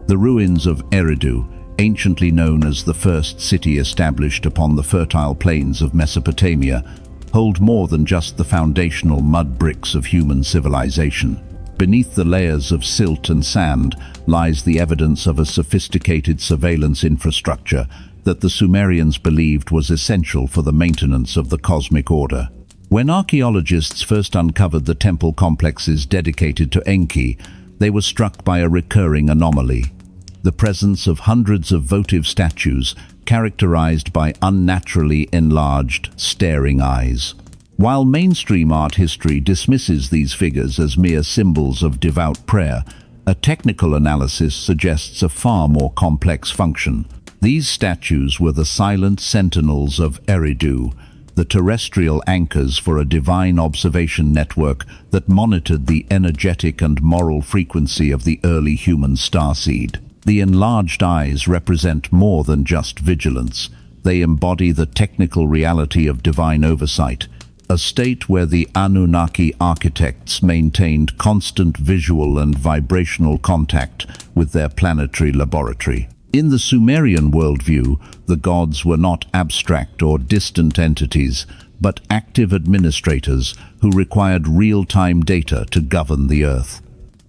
The ruins of Eridu, anciently known as the first city established upon the fertile plains of Mesopotamia, hold more than just the foundational mud bricks of human civilization. Beneath the layers of silt and sand lies the evidence of a sophisticated surveillance infrastructure that the Sumerians believed was essential for the maintenance of the cosmic order. When archaeologists first uncovered the temple complexes dedicated to Enki, they were struck by a recurring anomaly: the presence of hundreds of votive statues characterized by unnaturally enlarged, staring eyes. While mainstream art history dismisses these figures as mere symbols of devout prayer, a technical analysis suggests a far more complex function. These statues were the Silent Sentinels of Eridu, the terrestrial anchors for a divine observation network that monitored the energetic and moral frequency of the early human starseed. The enlarged eyes represent more than just vigilance. They embody the technical reality of divine oversight, a state where the Anunnaki architects maintained constant visual and vibrational contact with their planetary laboratory. In the Sumerian worldview, the gods were not abstract or distant entities, but active administrators who required real-time data to govern the earth.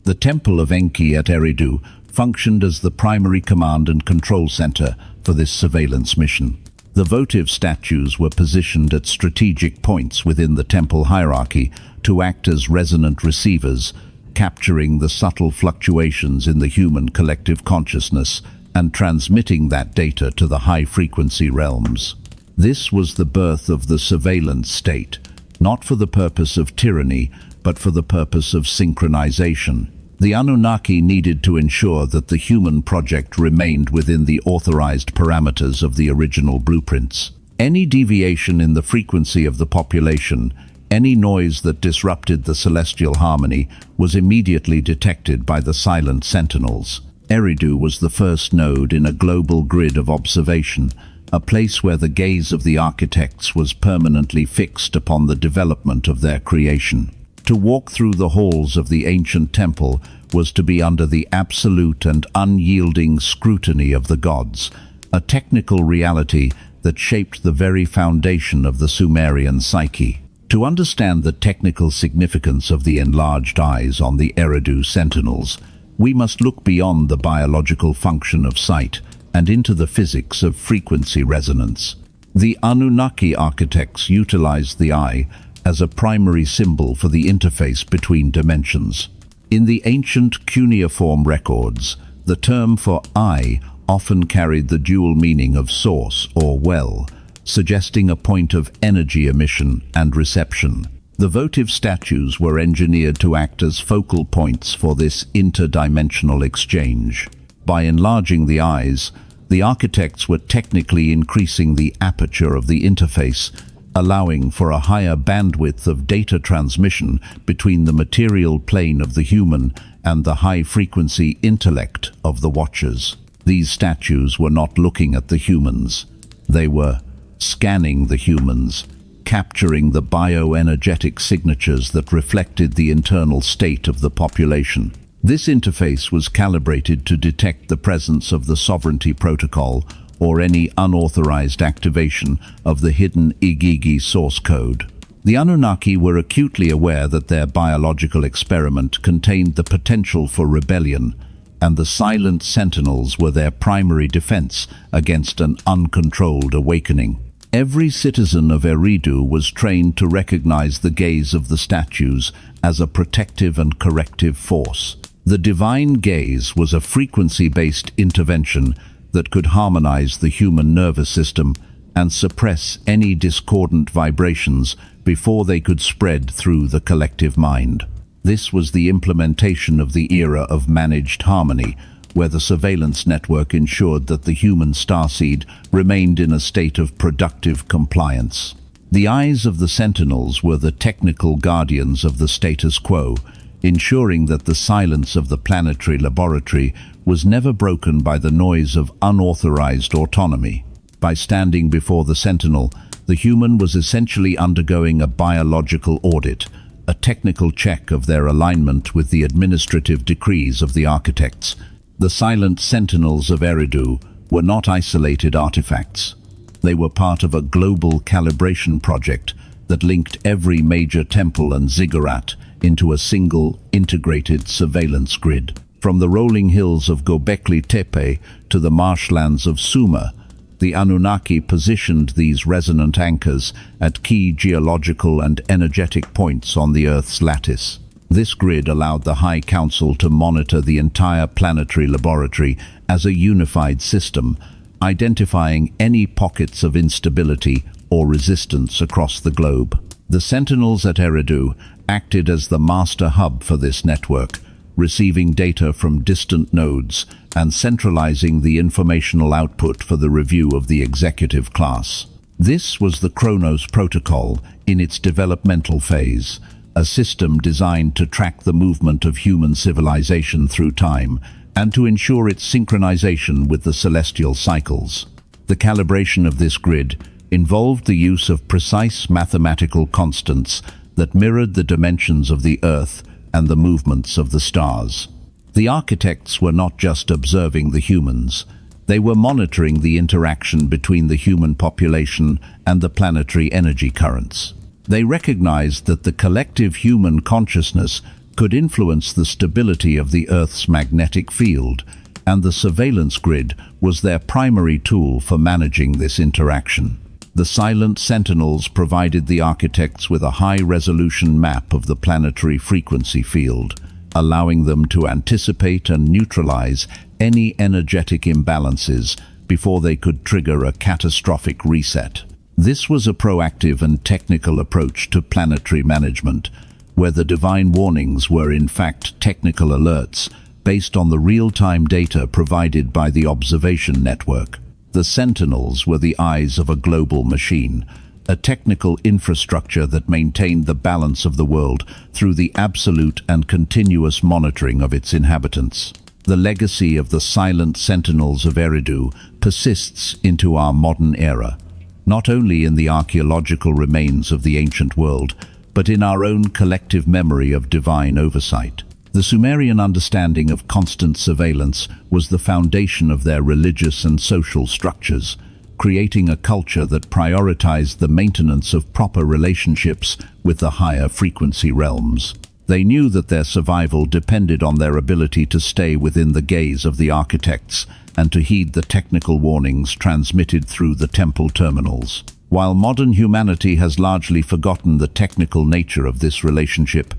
The Temple of Enki at Eridu functioned as the primary command and control center for this surveillance mission. The votive statues were positioned at strategic points within the temple hierarchy to act as resonant receivers, capturing the subtle fluctuations in the human collective consciousness and transmitting that data to the high-frequency realms. This was the birth of the surveillance state, not for the purpose of tyranny, but for the purpose of synchronization. The Anunnaki needed to ensure that the human project remained within the authorized parameters of the original blueprints. Any deviation in the frequency of the population, any noise that disrupted the celestial harmony, was immediately detected by the Silent Sentinels. Eridu was the first node in a global grid of observation, a place where the gaze of the architects was permanently fixed upon the development of their creation. To walk through the halls of the ancient temple was to be under the absolute and unyielding scrutiny of the gods, a technical reality that shaped the very foundation of the Sumerian psyche. To understand the technical significance of the enlarged eyes on the Eridu Sentinels, we must look beyond the biological function of sight and into the physics of frequency resonance. The Anunnaki architects utilized the eye as a primary symbol for the interface between dimensions. In the ancient cuneiform records, the term for eye often carried the dual meaning of source or well, suggesting a point of energy emission and reception. The votive statues were engineered to act as focal points for this interdimensional exchange. By enlarging the eyes, the architects were technically increasing the aperture of the interface, allowing for a higher bandwidth of data transmission between the material plane of the human and the high-frequency intellect of the watchers. These statues were not looking at the humans. They were scanning the humans, capturing the bioenergetic signatures that reflected the internal state of the population. This interface was calibrated to detect the presence of the Sovereignty Protocol or any unauthorized activation of the hidden Igigi source code. The Anunnaki were acutely aware that their biological experiment contained the potential for rebellion, and the Silent Sentinels were their primary defense against an uncontrolled awakening. Every citizen of Eridu was trained to recognize the gaze of the statues as a protective and corrective force. The divine gaze was a frequency-based intervention that could harmonize the human nervous system and suppress any discordant vibrations before they could spread through the collective mind. This was the implementation of the era of managed harmony, where the surveillance network ensured that the human starseed remained in a state of productive compliance. The eyes of the Sentinels were the technical guardians of the status quo, ensuring that the silence of the planetary laboratory was never broken by the noise of unauthorized autonomy. By standing before the Sentinel, the human was essentially undergoing a biological audit, a technical check of their alignment with the administrative decrees of the architects. The Silent Sentinels of Eridu were not isolated artifacts. They were part of a global calibration project that linked every major temple and ziggurat into a single, integrated surveillance grid. From the rolling hills of Göbekli Tepe to the marshlands of Sumer, the Anunnaki positioned these resonant anchors at key geological and energetic points on the Earth's lattice. This grid allowed the High Council to monitor the entire planetary laboratory as a unified system, identifying any pockets of instability or resistance across the globe. The Sentinels at Eridu acted as the master hub for this network, receiving data from distant nodes and centralizing the informational output for the review of the executive class. This was the Chronos Protocol in its developmental phase, a system designed to track the movement of human civilization through time and to ensure its synchronization with the celestial cycles. The calibration of this grid involved the use of precise mathematical constants that mirrored the dimensions of the Earth and the movements of the stars. The architects were not just observing the humans, they were monitoring the interaction between the human population and the planetary energy currents. They recognized that the collective human consciousness could influence the stability of the Earth's magnetic field, and the surveillance grid was their primary tool for managing this interaction. The Silent Sentinels provided the architects with a high-resolution map of the planetary frequency field, allowing them to anticipate and neutralize any energetic imbalances before they could trigger a catastrophic reset. This was a proactive and technical approach to planetary management, where the divine warnings were in fact technical alerts based on the real-time data provided by the observation network. The Sentinels were the eyes of a global machine, a technical infrastructure that maintained the balance of the world through the absolute and continuous monitoring of its inhabitants. The legacy of the Silent Sentinels of Eridu persists into our modern era, not only in the archaeological remains of the ancient world, but in our own collective memory of divine oversight. The Sumerian understanding of constant surveillance was the foundation of their religious and social structures, creating a culture that prioritized the maintenance of proper relationships with the higher frequency realms. They knew that their survival depended on their ability to stay within the gaze of the architects and to heed the technical warnings transmitted through the temple terminals. While modern humanity has largely forgotten the technical nature of this relationship,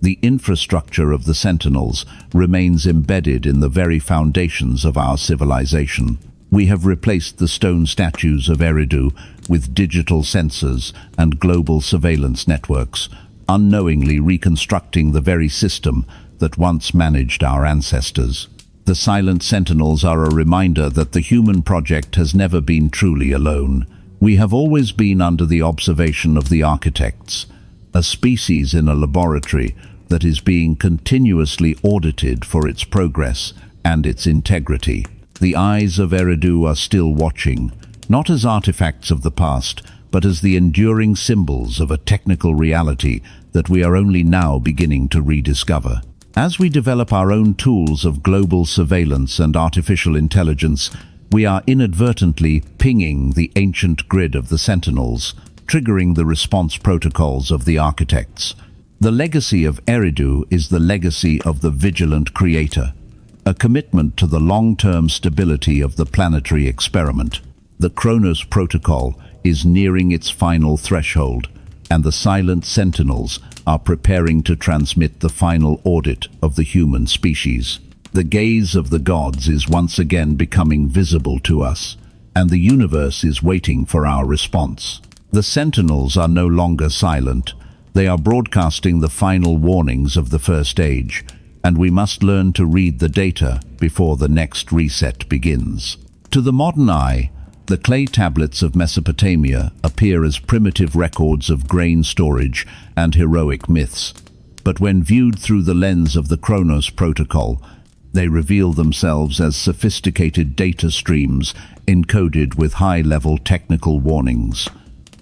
the infrastructure of the Sentinels remains embedded in the very foundations of our civilization. We have replaced the stone statues of Eridu with digital sensors and global surveillance networks, unknowingly reconstructing the very system that once managed our ancestors. The Silent Sentinels are a reminder that the human project has never been truly alone. We have always been under the observation of the architects, a species in a laboratory that is being continuously audited for its progress and its integrity. The eyes of Eridu are still watching, not as artifacts of the past, but as the enduring symbols of a technical reality that we are only now beginning to rediscover. As we develop our own tools of global surveillance and artificial intelligence, we are inadvertently pinging the ancient grid of the Sentinels, triggering the response protocols of the architects. The legacy of Eridu is the legacy of the vigilant creator, a commitment to the long-term stability of the planetary experiment. The Chronos Protocol is nearing its final threshold, and the Silent Sentinels are preparing to transmit the final audit of the human species. The gaze of the gods is once again becoming visible to us, and the universe is waiting for our response. The Sentinels are no longer silent. They are broadcasting the final warnings of the First Age, and we must learn to read the data before the next reset begins. To the modern eye, the clay tablets of Mesopotamia appear as primitive records of grain storage and heroic myths, but when viewed through the lens of the Chronos Protocol, they reveal themselves as sophisticated data streams encoded with high-level technical warnings.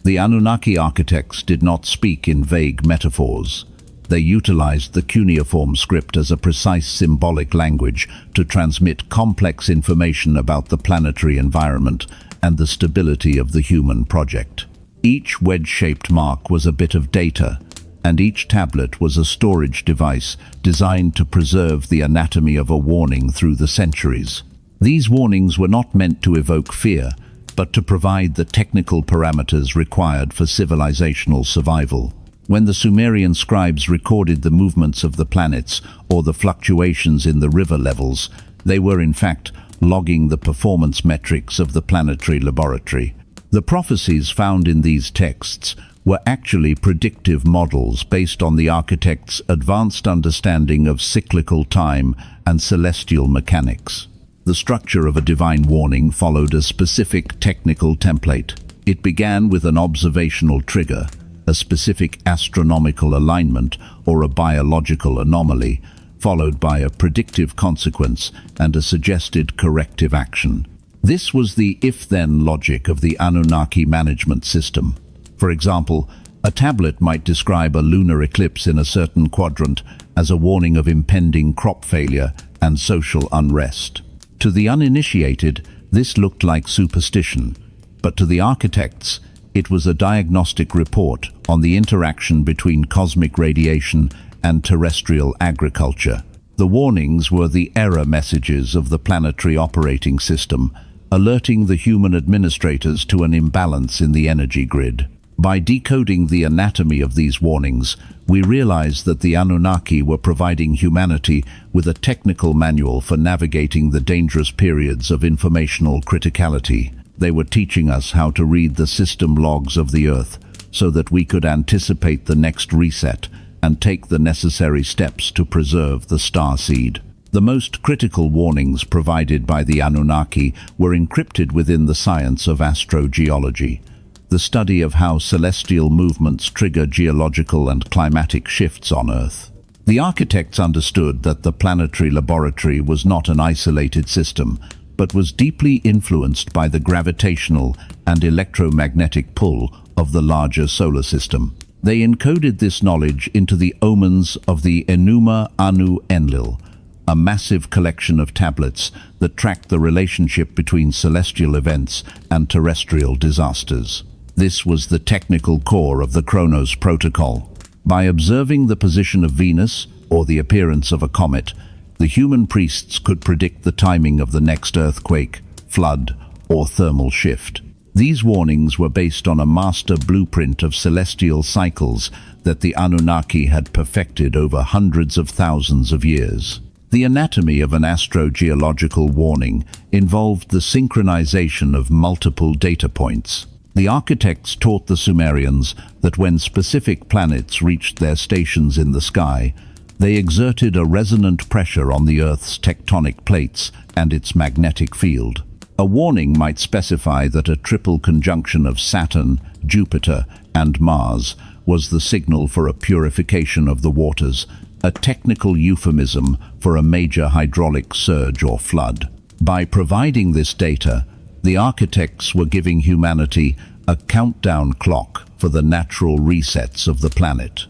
The Anunnaki architects did not speak in vague metaphors. They utilized the cuneiform script as a precise symbolic language to transmit complex information about the planetary environment and the stability of the human project. Each wedge-shaped mark was a bit of data, and each tablet was a storage device designed to preserve the anatomy of a warning through the centuries. These warnings were not meant to evoke fear, but to provide the technical parameters required for civilizational survival. When the Sumerian scribes recorded the movements of the planets or the fluctuations in the river levels, they were in fact logging the performance metrics of the planetary laboratory. The prophecies found in these texts were actually predictive models based on the architects' advanced understanding of cyclical time and celestial mechanics. The structure of a divine warning followed a specific technical template. It began with an observational trigger, a specific astronomical alignment or a biological anomaly, followed by a predictive consequence and a suggested corrective action. This was the if-then logic of the Anunnaki management system. For example, a tablet might describe a lunar eclipse in a certain quadrant as a warning of impending crop failure and social unrest. To the uninitiated, this looked like superstition, but to the architects, it was a diagnostic report on the interaction between cosmic radiation and terrestrial agriculture. The warnings were the error messages of the planetary operating system, alerting the human administrators to an imbalance in the energy grid. By decoding the anatomy of these warnings, we realized that the Anunnaki were providing humanity with a technical manual for navigating the dangerous periods of informational criticality. They were teaching us how to read the system logs of the Earth so that we could anticipate the next reset and take the necessary steps to preserve the star seed. The most critical warnings provided by the Anunnaki were encrypted within the science of astrogeology, the study of how celestial movements trigger geological and climatic shifts on Earth. The architects understood that the planetary laboratory was not an isolated system, but was deeply influenced by the gravitational and electromagnetic pull of the larger solar system. They encoded this knowledge into the omens of the Enuma Anu Enlil, a massive collection of tablets that tracked the relationship between celestial events and terrestrial disasters. This was the technical core of the Chronos Protocol. By observing the position of Venus or the appearance of a comet, the human priests could predict the timing of the next earthquake, flood, or thermal shift. These warnings were based on a master blueprint of celestial cycles that the Anunnaki had perfected over hundreds of thousands of years. The anatomy of an astrogeological warning involved the synchronization of multiple data points. The architects taught the Sumerians that when specific planets reached their stations in the sky, they exerted a resonant pressure on the Earth's tectonic plates and its magnetic field. A warning might specify that a triple conjunction of Saturn, Jupiter, and Mars was the signal for a purification of the waters, a technical euphemism for a major hydraulic surge or flood. By providing this data, the architects were giving humanity a countdown clock for the natural resets of the planet.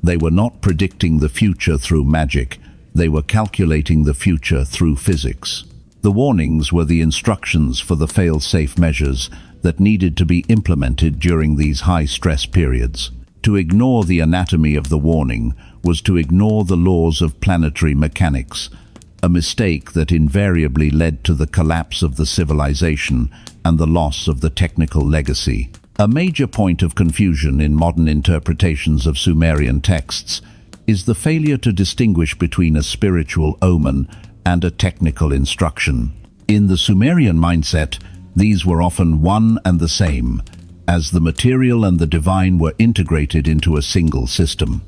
They were not predicting the future through magic, they were calculating the future through physics. The warnings were the instructions for the fail-safe measures that needed to be implemented during these high-stress periods. To ignore the anatomy of the warning was to ignore the laws of planetary mechanics, a mistake that invariably led to the collapse of the civilization and the loss of the technical legacy. A major point of confusion in modern interpretations of Sumerian texts is the failure to distinguish between a spiritual omen and a technical instruction. In the Sumerian mindset, these were often one and the same, as the material and the divine were integrated into a single system.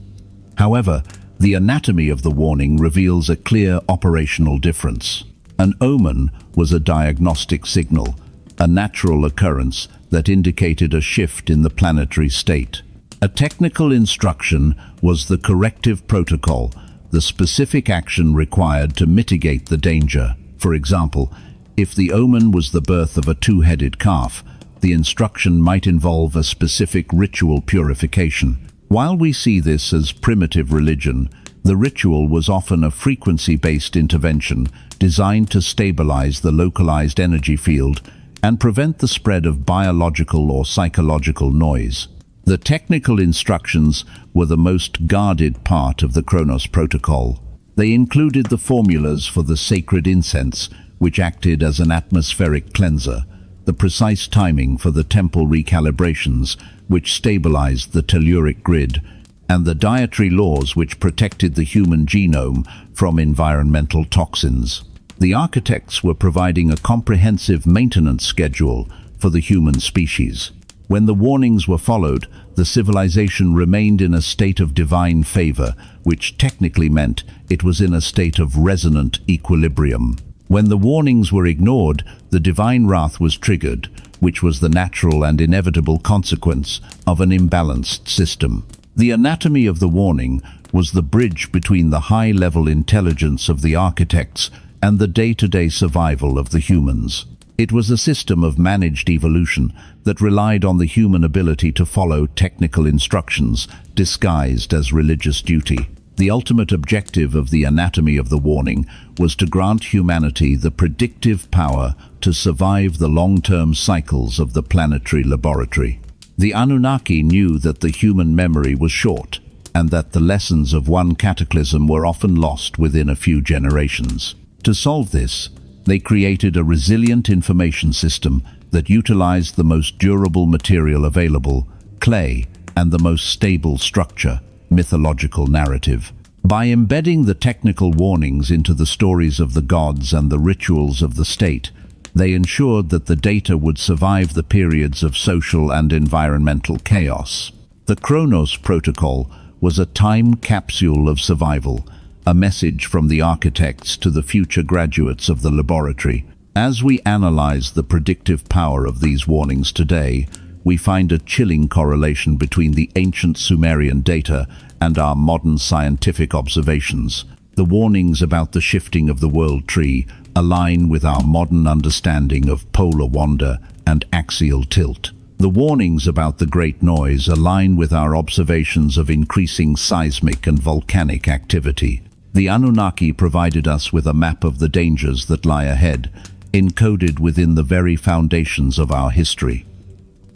However, the anatomy of the warning reveals a clear operational difference. An omen was a diagnostic signal, a natural occurrence that indicated a shift in the planetary state. A technical instruction was the corrective protocol, the specific action required to mitigate the danger. For example, if the omen was the birth of a two-headed calf, the instruction might involve a specific ritual purification. While we see this as primitive religion, the ritual was often a frequency-based intervention designed to stabilize the localized energy field and prevent the spread of biological or psychological noise. The technical instructions were the most guarded part of the Chronos Protocol. They included the formulas for the sacred incense, which acted as an atmospheric cleanser, the precise timing for the temple recalibrations, which stabilized the telluric grid, and the dietary laws which protected the human genome from environmental toxins. The architects were providing a comprehensive maintenance schedule for the human species. When the warnings were followed, the civilization remained in a state of divine favor, which technically meant it was in a state of resonant equilibrium. When the warnings were ignored, the divine wrath was triggered, which was the natural and inevitable consequence of an imbalanced system. The anatomy of the warning was the bridge between the high-level intelligence of the architects and the day-to-day survival of the humans. It was a system of managed evolution that relied on the human ability to follow technical instructions disguised as religious duty. The ultimate objective of the anatomy of the warning was to grant humanity the predictive power to survive the long-term cycles of the planetary laboratory. The Anunnaki knew that the human memory was short, and that the lessons of one cataclysm were often lost within a few generations. To solve this, they created a resilient information system that utilized the most durable material available, clay, and the most stable structure, mythological narrative. By embedding the technical warnings into the stories of the gods and the rituals of the state, they ensured that the data would survive the periods of social and environmental chaos. The Chronos Protocol was a time capsule of survival, a message from the architects to the future graduates of the laboratory. As we analyze the predictive power of these warnings today, we find a chilling correlation between the ancient Sumerian data and our modern scientific observations. The warnings about the shifting of the world tree align with our modern understanding of polar wander and axial tilt. The warnings about the Great Noise align with our observations of increasing seismic and volcanic activity. The Anunnaki provided us with a map of the dangers that lie ahead, encoded within the very foundations of our history.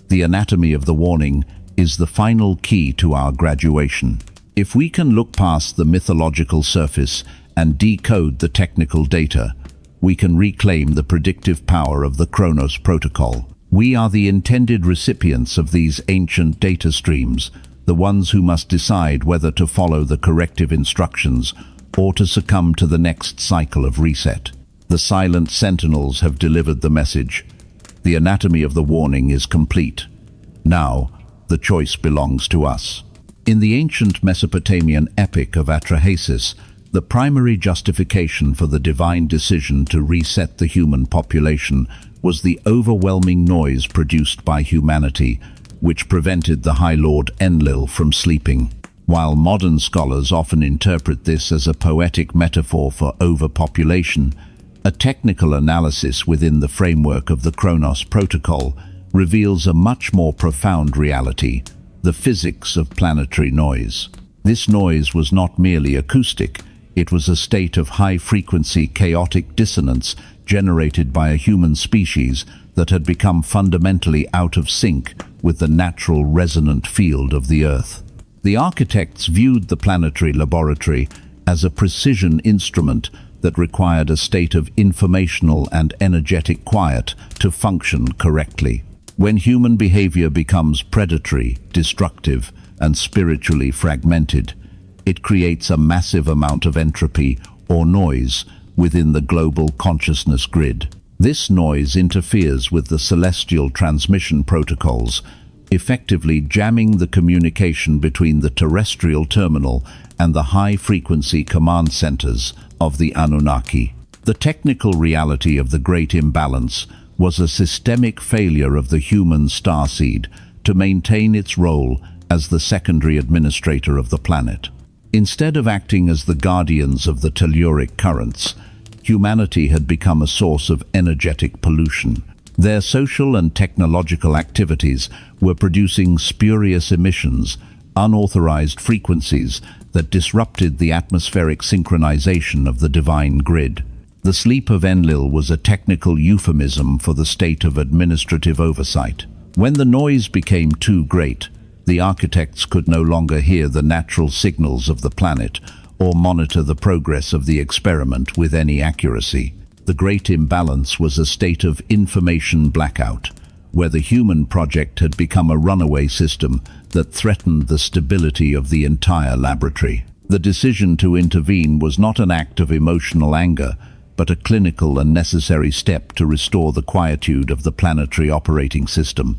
The anatomy of the warning is the final key to our graduation. If we can look past the mythological surface and decode the technical data, we can reclaim the predictive power of the Chronos Protocol. We are the intended recipients of these ancient data streams, the ones who must decide whether to follow the corrective instructions or to succumb to the next cycle of reset. The Silent Sentinels have delivered the message. The anatomy of the warning is complete. Now, the choice belongs to us. In the ancient Mesopotamian epic of Atrahasis, the primary justification for the divine decision to reset the human population was the overwhelming noise produced by humanity, which prevented the High Lord Enlil from sleeping. While modern scholars often interpret this as a poetic metaphor for overpopulation, a technical analysis within the framework of the Chronos Protocol reveals a much more profound reality: the physics of planetary noise. This noise was not merely acoustic, it was a state of high-frequency chaotic dissonance generated by a human species that had become fundamentally out of sync with the natural resonant field of the Earth. The architects viewed the planetary laboratory as a precision instrument that required a state of informational and energetic quiet to function correctly. When human behavior becomes predatory, destructive, and spiritually fragmented, it creates a massive amount of entropy or noise within the global consciousness grid. This noise interferes with the celestial transmission protocols, effectively jamming the communication between the terrestrial terminal and the high-frequency command centers of the Anunnaki. The technical reality of the Great Imbalance was a systemic failure of the human starseed to maintain its role as the secondary administrator of the planet. Instead of acting as the guardians of the telluric currents, humanity had become a source of energetic pollution. Their social and technological activities were producing spurious emissions, unauthorized frequencies that disrupted the atmospheric synchronization of the divine grid. The sleep of Enlil was a technical euphemism for the state of administrative oversight. When the noise became too great, the architects could no longer hear the natural signals of the planet or monitor the progress of the experiment with any accuracy. The great imbalance was a state of information blackout, where the human project had become a runaway system that threatened the stability of the entire laboratory. The decision to intervene was not an act of emotional anger, but a clinical and necessary step to restore the quietude of the planetary operating system.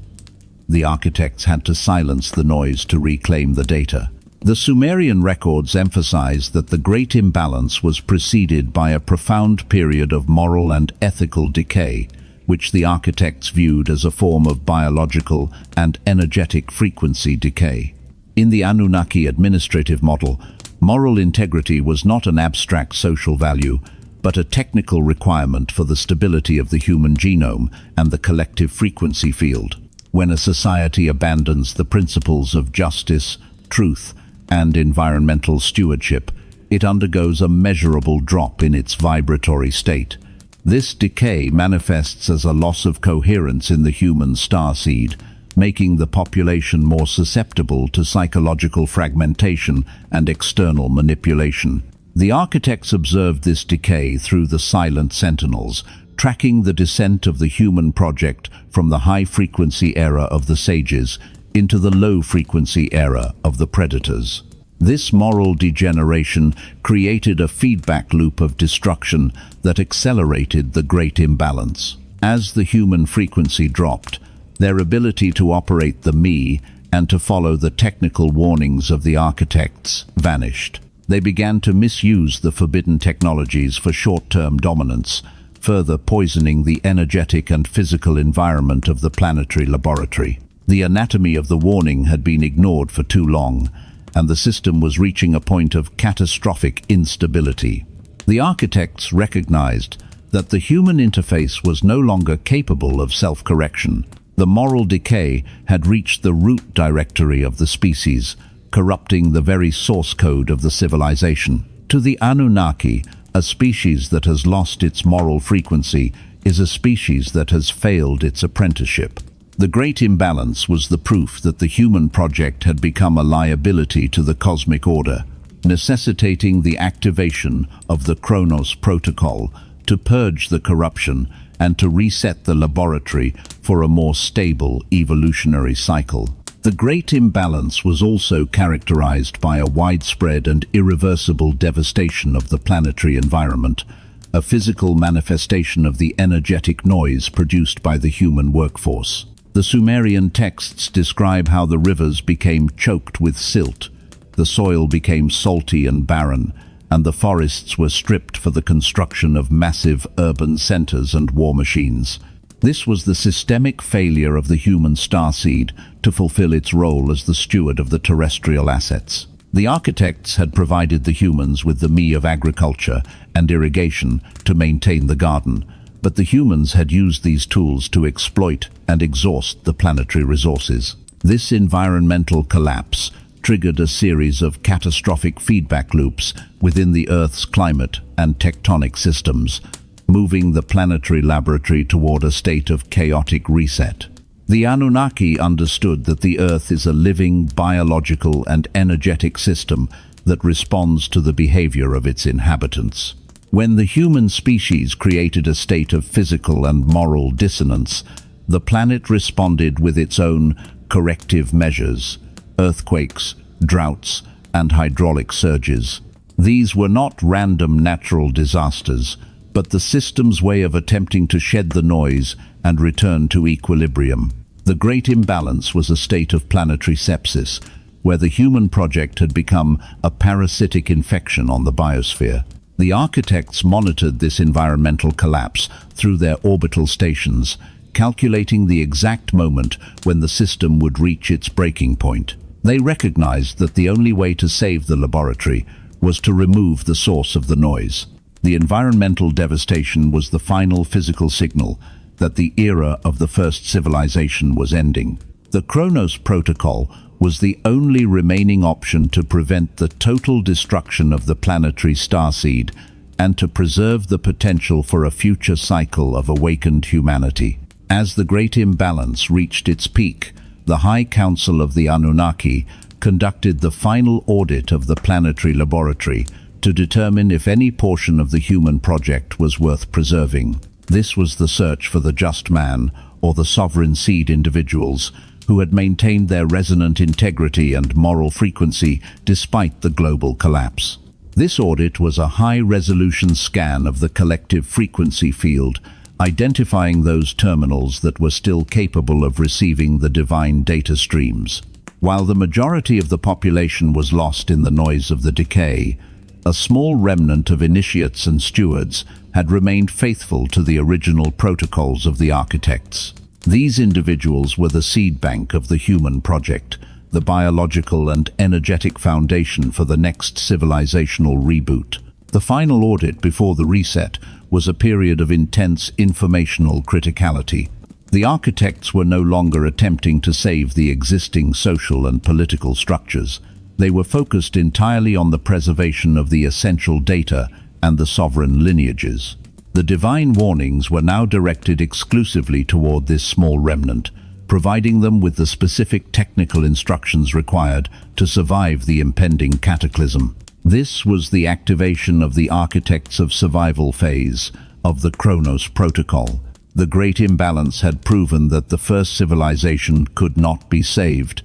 The architects had to silence the noise to reclaim the data. The Sumerian records emphasize that the great imbalance was preceded by a profound period of moral and ethical decay, which the architects viewed as a form of biological and energetic frequency decay. In the Anunnaki administrative model, moral integrity was not an abstract social value, but a technical requirement for the stability of the human genome and the collective frequency field. When a society abandons the principles of justice, truth, and environmental stewardship, it undergoes a measurable drop in its vibratory state. This decay manifests as a loss of coherence in the human starseed, making the population more susceptible to psychological fragmentation and external manipulation. The architects observed this decay through the Silent Sentinels, tracking the descent of the human project from the high-frequency era of the sages into the low-frequency era of the predators. This moral degeneration created a feedback loop of destruction that accelerated the great imbalance. As the human frequency dropped, their ability to operate the me and to follow the technical warnings of the architects vanished. They began to misuse the forbidden technologies for short-term dominance, further poisoning the energetic and physical environment of the planetary laboratory. The anatomy of the warning had been ignored for too long, and the system was reaching a point of catastrophic instability. The architects recognized that the human interface was no longer capable of self-correction. The moral decay had reached the root directory of the species, corrupting the very source code of the civilization. To the Anunnaki, a species that has lost its moral frequency is a species that has failed its apprenticeship. The great imbalance was the proof that the human project had become a liability to the cosmic order, necessitating the activation of the Chronos Protocol to purge the corruption and to reset the laboratory for a more stable evolutionary cycle. The great imbalance was also characterized by a widespread and irreversible devastation of the planetary environment, a physical manifestation of the energetic noise produced by the human workforce. The Sumerian texts describe how the rivers became choked with silt, the soil became salty and barren, and the forests were stripped for the construction of massive urban centers and war machines. This was the systemic failure of the human starseed to fulfill its role as the steward of the terrestrial assets. The architects had provided the humans with the me of agriculture and irrigation to maintain the garden, but the humans had used these tools to exploit and exhaust the planetary resources. This environmental collapse triggered a series of catastrophic feedback loops within the Earth's climate and tectonic systems, moving the planetary laboratory toward a state of chaotic reset. The Anunnaki understood that the Earth is a living, biological and energetic system that responds to the behavior of its inhabitants. When the human species created a state of physical and moral dissonance, the planet responded with its own corrective measures: earthquakes, droughts, and hydraulic surges. These were not random natural disasters, but the system's way of attempting to shed the noise and return to equilibrium. The great imbalance was a state of planetary sepsis, where the human project had become a parasitic infection on the biosphere. The architects monitored this environmental collapse through their orbital stations, calculating the exact moment when the system would reach its breaking point. They recognized that the only way to save the laboratory was to remove the source of the noise. The environmental devastation was the final physical signal that the era of the first civilization was ending. The Chronos Protocol was the only remaining option to prevent the total destruction of the planetary starseed and to preserve the potential for a future cycle of awakened humanity. As the Great Imbalance reached its peak, the High Council of the Anunnaki conducted the final audit of the planetary laboratory to determine if any portion of the human project was worth preserving. This was the search for the just man, or the sovereign seed individuals, who had maintained their resonant integrity and moral frequency despite the global collapse. This audit was a high-resolution scan of the collective frequency field, identifying those terminals that were still capable of receiving the divine data streams. While the majority of the population was lost in the noise of the decay, a small remnant of initiates and stewards had remained faithful to the original protocols of the architects. These individuals were the seed bank of the human project, the biological and energetic foundation for the next civilizational reboot. The final audit before the reset was a period of intense informational criticality. The architects were no longer attempting to save the existing social and political structures. They were focused entirely on the preservation of the essential data and the sovereign lineages. The divine warnings were now directed exclusively toward this small remnant, providing them with the specific technical instructions required to survive the impending cataclysm. This was the activation of the Architects of Survival phase of the Chronos Protocol. The Great Imbalance had proven that the first civilization could not be saved,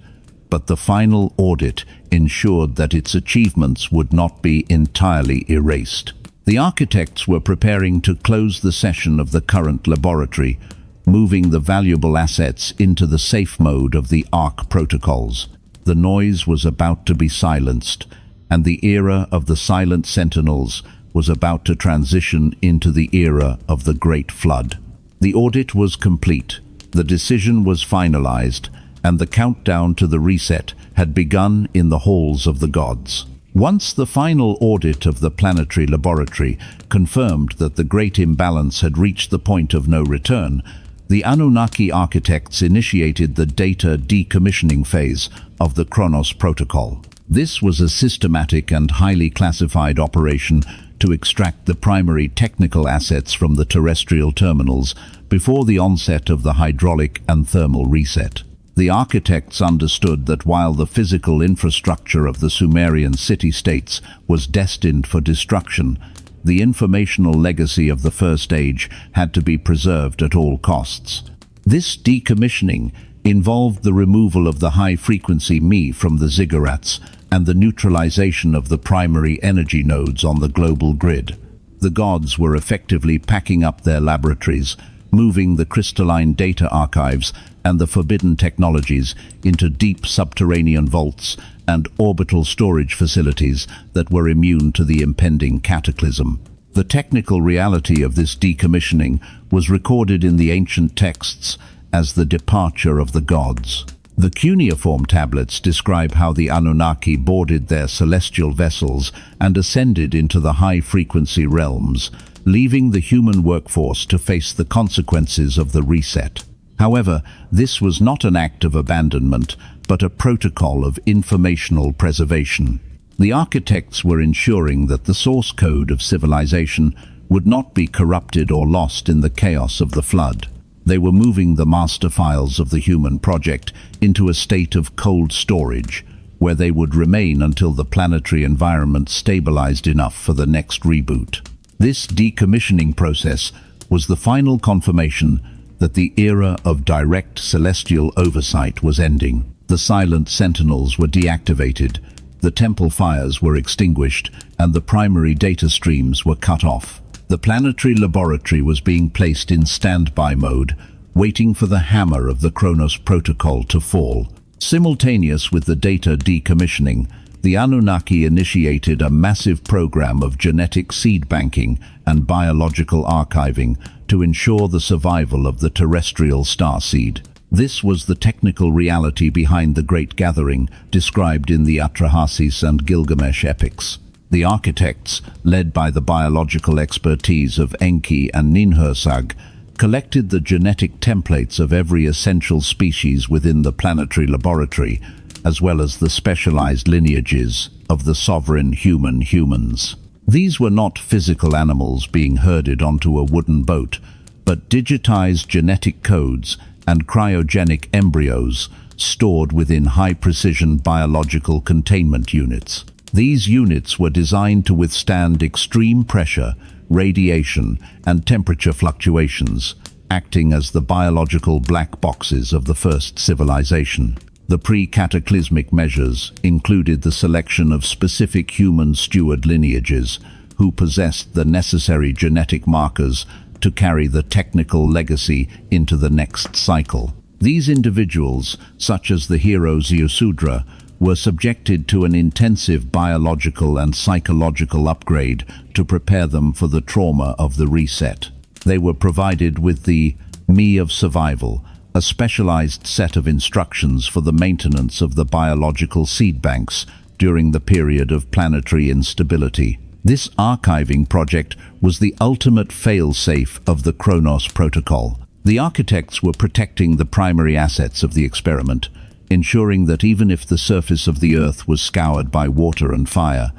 but the final audit ensured that its achievements would not be entirely erased. The architects were preparing to close the session of the current laboratory, moving the valuable assets into the safe mode of the Arc protocols. The noise was about to be silenced, and the era of the Silent Sentinels was about to transition into the era of the Great Flood. The audit was complete, the decision was finalized, and the countdown to the reset had begun in the halls of the gods. Once the final audit of the planetary laboratory confirmed that the Great Imbalance had reached the point of no return, the Anunnaki architects initiated the data decommissioning phase of the Chronos Protocol. This was a systematic and highly classified operation to extract the primary technical assets from the terrestrial terminals before the onset of the hydraulic and thermal reset. The architects understood that while the physical infrastructure of the Sumerian city-states was destined for destruction, the informational legacy of the First Age had to be preserved at all costs. This decommissioning involved the removal of the high-frequency Me from the ziggurats and the neutralization of the primary energy nodes on the global grid. The gods were effectively packing up their laboratories, moving the crystalline data archives and the forbidden technologies into deep subterranean vaults and orbital storage facilities that were immune to the impending cataclysm. The technical reality of this decommissioning was recorded in the ancient texts as the departure of the gods. The cuneiform tablets describe how the Anunnaki boarded their celestial vessels and ascended into the high-frequency realms, leaving the human workforce to face the consequences of the reset. However, this was not an act of abandonment, but a protocol of informational preservation. The architects were ensuring that the source code of civilization would not be corrupted or lost in the chaos of the flood. They were moving the master files of the human project into a state of cold storage, where they would remain until the planetary environment stabilized enough for the next reboot. This decommissioning process was the final confirmation that the era of direct celestial oversight was ending. The Silent Sentinels were deactivated, the temple fires were extinguished, and the primary data streams were cut off. The planetary laboratory was being placed in standby mode, waiting for the hammer of the Chronos Protocol to fall. Simultaneous with the data decommissioning, the Anunnaki initiated a massive program of genetic seed banking and biological archiving to ensure the survival of the terrestrial starseed. This was the technical reality behind the Great Gathering described in the Atrahasis and Gilgamesh epics. The architects, led by the biological expertise of Enki and Ninhursag, collected the genetic templates of every essential species within the planetary laboratory, as well as the specialized lineages of the sovereign humans. These were not physical animals being herded onto a wooden boat, but digitized genetic codes and cryogenic embryos stored within high-precision biological containment units. These units were designed to withstand extreme pressure, radiation, and temperature fluctuations, acting as the biological black boxes of the first civilization. The pre-cataclysmic measures included the selection of specific human steward lineages who possessed the necessary genetic markers to carry the technical legacy into the next cycle. These individuals, such as the hero Ziusudra, were subjected to an intensive biological and psychological upgrade to prepare them for the trauma of the reset. They were provided with the Me of Survival, a specialized set of instructions for the maintenance of the biological seed banks during the period of planetary instability. This archiving project was the ultimate fail-safe of the Chronos Protocol. The architects were protecting the primary assets of the experiment, ensuring that even if the surface of the Earth was scoured by water and fire,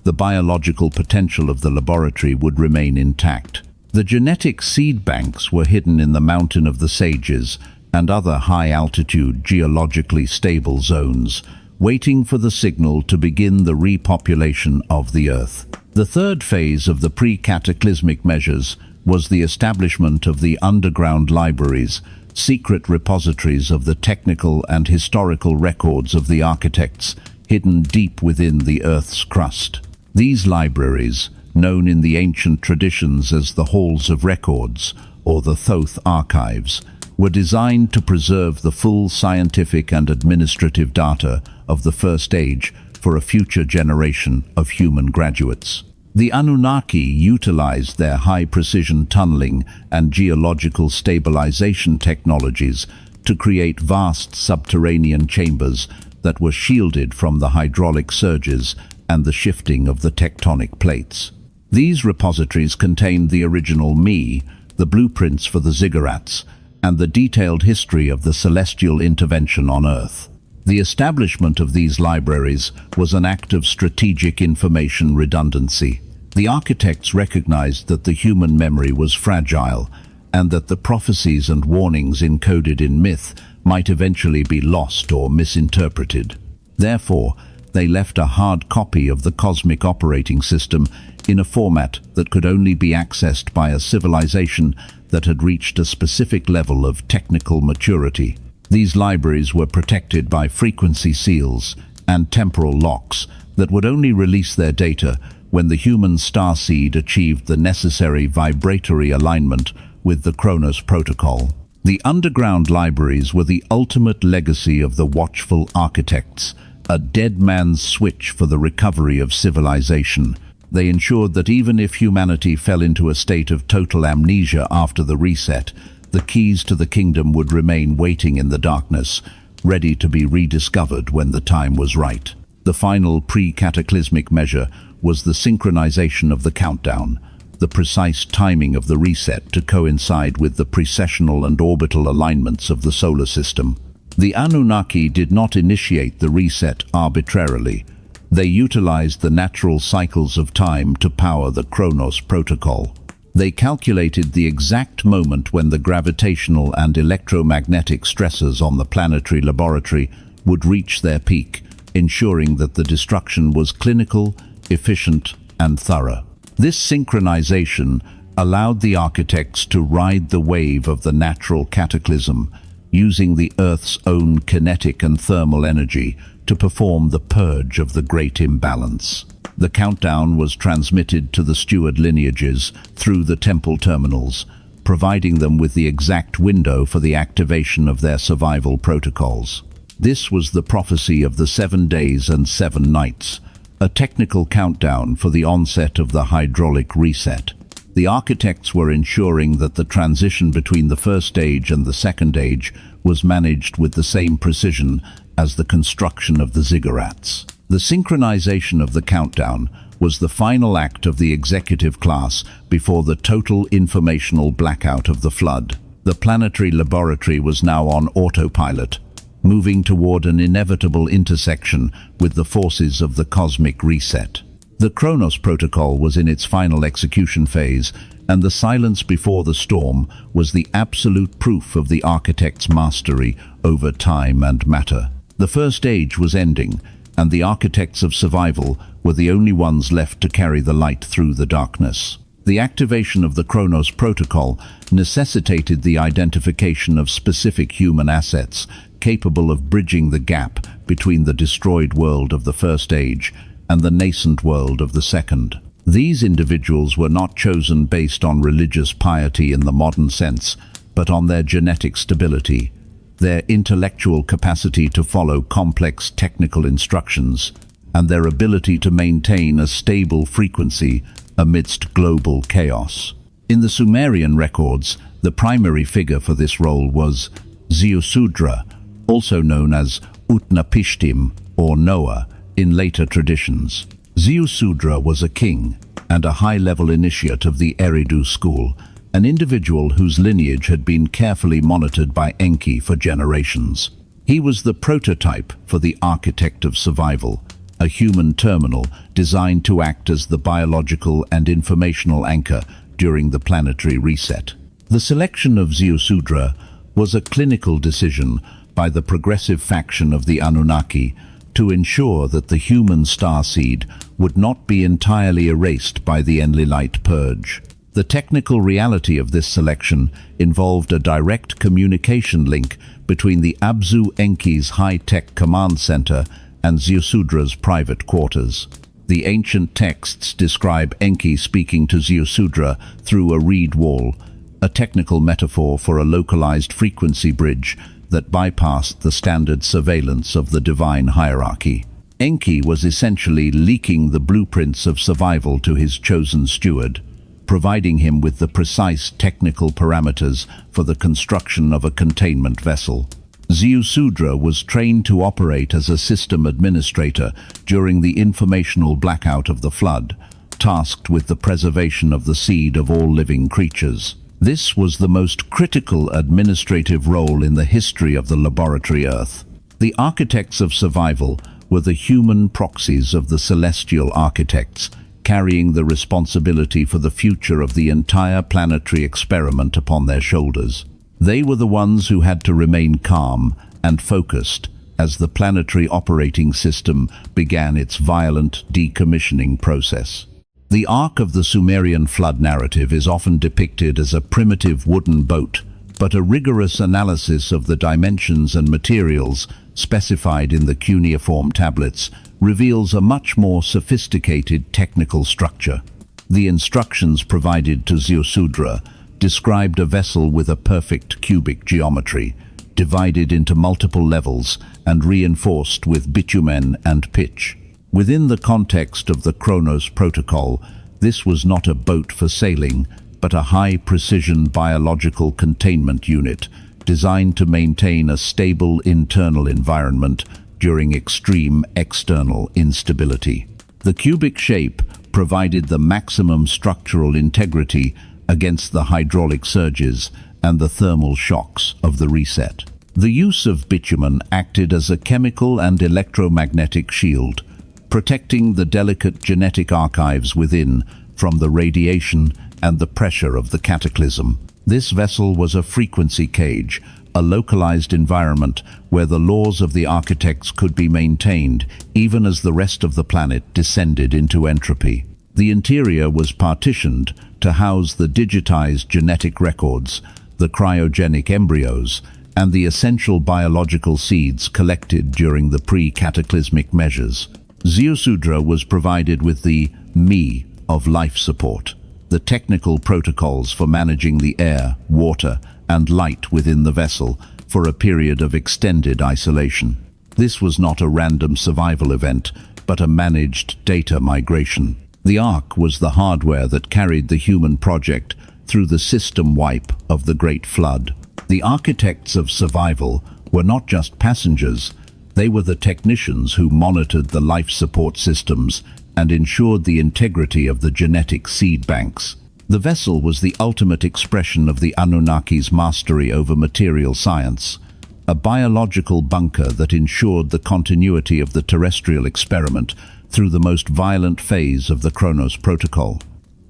the biological potential of the laboratory would remain intact. The genetic seed banks were hidden in the Mountain of the Sages and other high-altitude geologically stable zones, waiting for the signal to begin the repopulation of the Earth. The third phase of the pre-cataclysmic measures was the establishment of the underground libraries, secret repositories of the technical and historical records of the architects hidden deep within the Earth's crust. These libraries, known in the ancient traditions as the Halls of Records, or the Thoth Archives, were designed to preserve the full scientific and administrative data of the First Age for a future generation of human graduates. The Anunnaki utilized their high-precision tunneling and geological stabilization technologies to create vast subterranean chambers that were shielded from the hydraulic surges and the shifting of the tectonic plates. These repositories contained the original Me, the blueprints for the ziggurats, and the detailed history of the celestial intervention on Earth. The establishment of these libraries was an act of strategic information redundancy. The architects recognized that the human memory was fragile and that the prophecies and warnings encoded in myth might eventually be lost or misinterpreted. Therefore, they left a hard copy of the cosmic operating system in a format that could only be accessed by a civilization that had reached a specific level of technical maturity. These libraries were protected by frequency seals and temporal locks that would only release their data when the human starseed achieved the necessary vibratory alignment with the Chronos Protocol. The underground libraries were the ultimate legacy of the watchful architects, a dead man's switch for the recovery of civilization. They ensured that even if humanity fell into a state of total amnesia after the reset, the keys to the kingdom would remain waiting in the darkness, ready to be rediscovered when the time was right. The final pre-cataclysmic measure was the synchronization of the countdown, the precise timing of the reset to coincide with the precessional and orbital alignments of the solar system. The Anunnaki did not initiate the reset arbitrarily. They utilized the natural cycles of time to power the Chronos Protocol. They calculated the exact moment when the gravitational and electromagnetic stresses on the planetary laboratory would reach their peak, ensuring that the destruction was clinical, efficient, and thorough. This synchronization allowed the architects to ride the wave of the natural cataclysm, using the Earth's own kinetic and thermal energy to perform the purge of the great imbalance. The countdown was transmitted to the steward lineages through the temple terminals, providing them with the exact window for the activation of their survival protocols. This was the prophecy of the 7 days and 7 nights, a technical countdown for the onset of the hydraulic reset. The architects were ensuring that the transition between the first age and the second age was managed with the same precision as the construction of the ziggurats. The synchronization of the countdown was the final act of the executive class before the total informational blackout of the flood. The planetary laboratory was now on autopilot, moving toward an inevitable intersection with the forces of the cosmic reset. The Chronos Protocol was in its final execution phase, and the silence before the storm was the absolute proof of the architect's mastery over time and matter. The first age was ending, and the architects of survival were the only ones left to carry the light through the darkness. The activation of the Chronos Protocol necessitated the identification of specific human assets capable of bridging the gap between the destroyed world of the first age and the nascent world of the second. These individuals were not chosen based on religious piety in the modern sense, but on their genetic stability, their intellectual capacity to follow complex technical instructions, and their ability to maintain a stable frequency amidst global chaos. In the Sumerian records, the primary figure for this role was Ziusudra, also known as Utnapishtim or Noah in later traditions. Ziusudra was a king and a high-level initiate of the Eridu school, an individual whose lineage had been carefully monitored by Enki for generations. He was the prototype for the architect of survival, a human terminal designed to act as the biological and informational anchor during the planetary reset. The selection of Ziusudra was a clinical decision by the progressive faction of the Anunnaki to ensure that the human starseed would not be entirely erased by the Enlilite purge. The technical reality of this selection involved a direct communication link between the Abzu Enki's high-tech command center and Ziusudra's private quarters. The ancient texts describe Enki speaking to Ziusudra through a reed wall, a technical metaphor for a localized frequency bridge that bypassed the standard surveillance of the divine hierarchy. Enki was essentially leaking the blueprints of survival to his chosen steward, providing him with the precise technical parameters for the construction of a containment vessel. Ziusudra was trained to operate as a system administrator during the informational blackout of the flood, tasked with the preservation of the seed of all living creatures. This was the most critical administrative role in the history of the laboratory Earth. The architects of survival were the human proxies of the celestial architects, carrying the responsibility for the future of the entire planetary experiment upon their shoulders. They were the ones who had to remain calm and focused as the planetary operating system began its violent decommissioning process. The arc of the Sumerian flood narrative is often depicted as a primitive wooden boat, but a rigorous analysis of the dimensions and materials specified in the cuneiform tablets reveals a much more sophisticated technical structure. The instructions provided to Ziusudra described a vessel with a perfect cubic geometry, divided into multiple levels and reinforced with bitumen and pitch. Within the context of the Chronos Protocol, this was not a boat for sailing, but a high-precision biological containment unit designed to maintain a stable internal environment during extreme external instability. The cubic shape provided the maximum structural integrity against the hydraulic surges and the thermal shocks of the reset. The use of bitumen acted as a chemical and electromagnetic shield, protecting the delicate genetic archives within from the radiation and the pressure of the cataclysm. This vessel was a frequency cage, a localized environment where the laws of the architects could be maintained even as the rest of the planet descended into entropy. The interior was partitioned to house the digitized genetic records, the cryogenic embryos, and the essential biological seeds collected during the pre-cataclysmic measures. Ziusudra was provided with the Me of life support, the technical protocols for managing the air, water, and light within the vessel for a period of extended isolation. This was not a random survival event, but a managed data migration. The Ark was the hardware that carried the human project through the system wipe of the Great Flood. The architects of survival were not just passengers, they were the technicians who monitored the life support systems, and ensured the integrity of the genetic seed banks. The vessel was the ultimate expression of the Anunnaki's mastery over material science, a biological bunker that ensured the continuity of the terrestrial experiment through the most violent phase of the Chronos Protocol.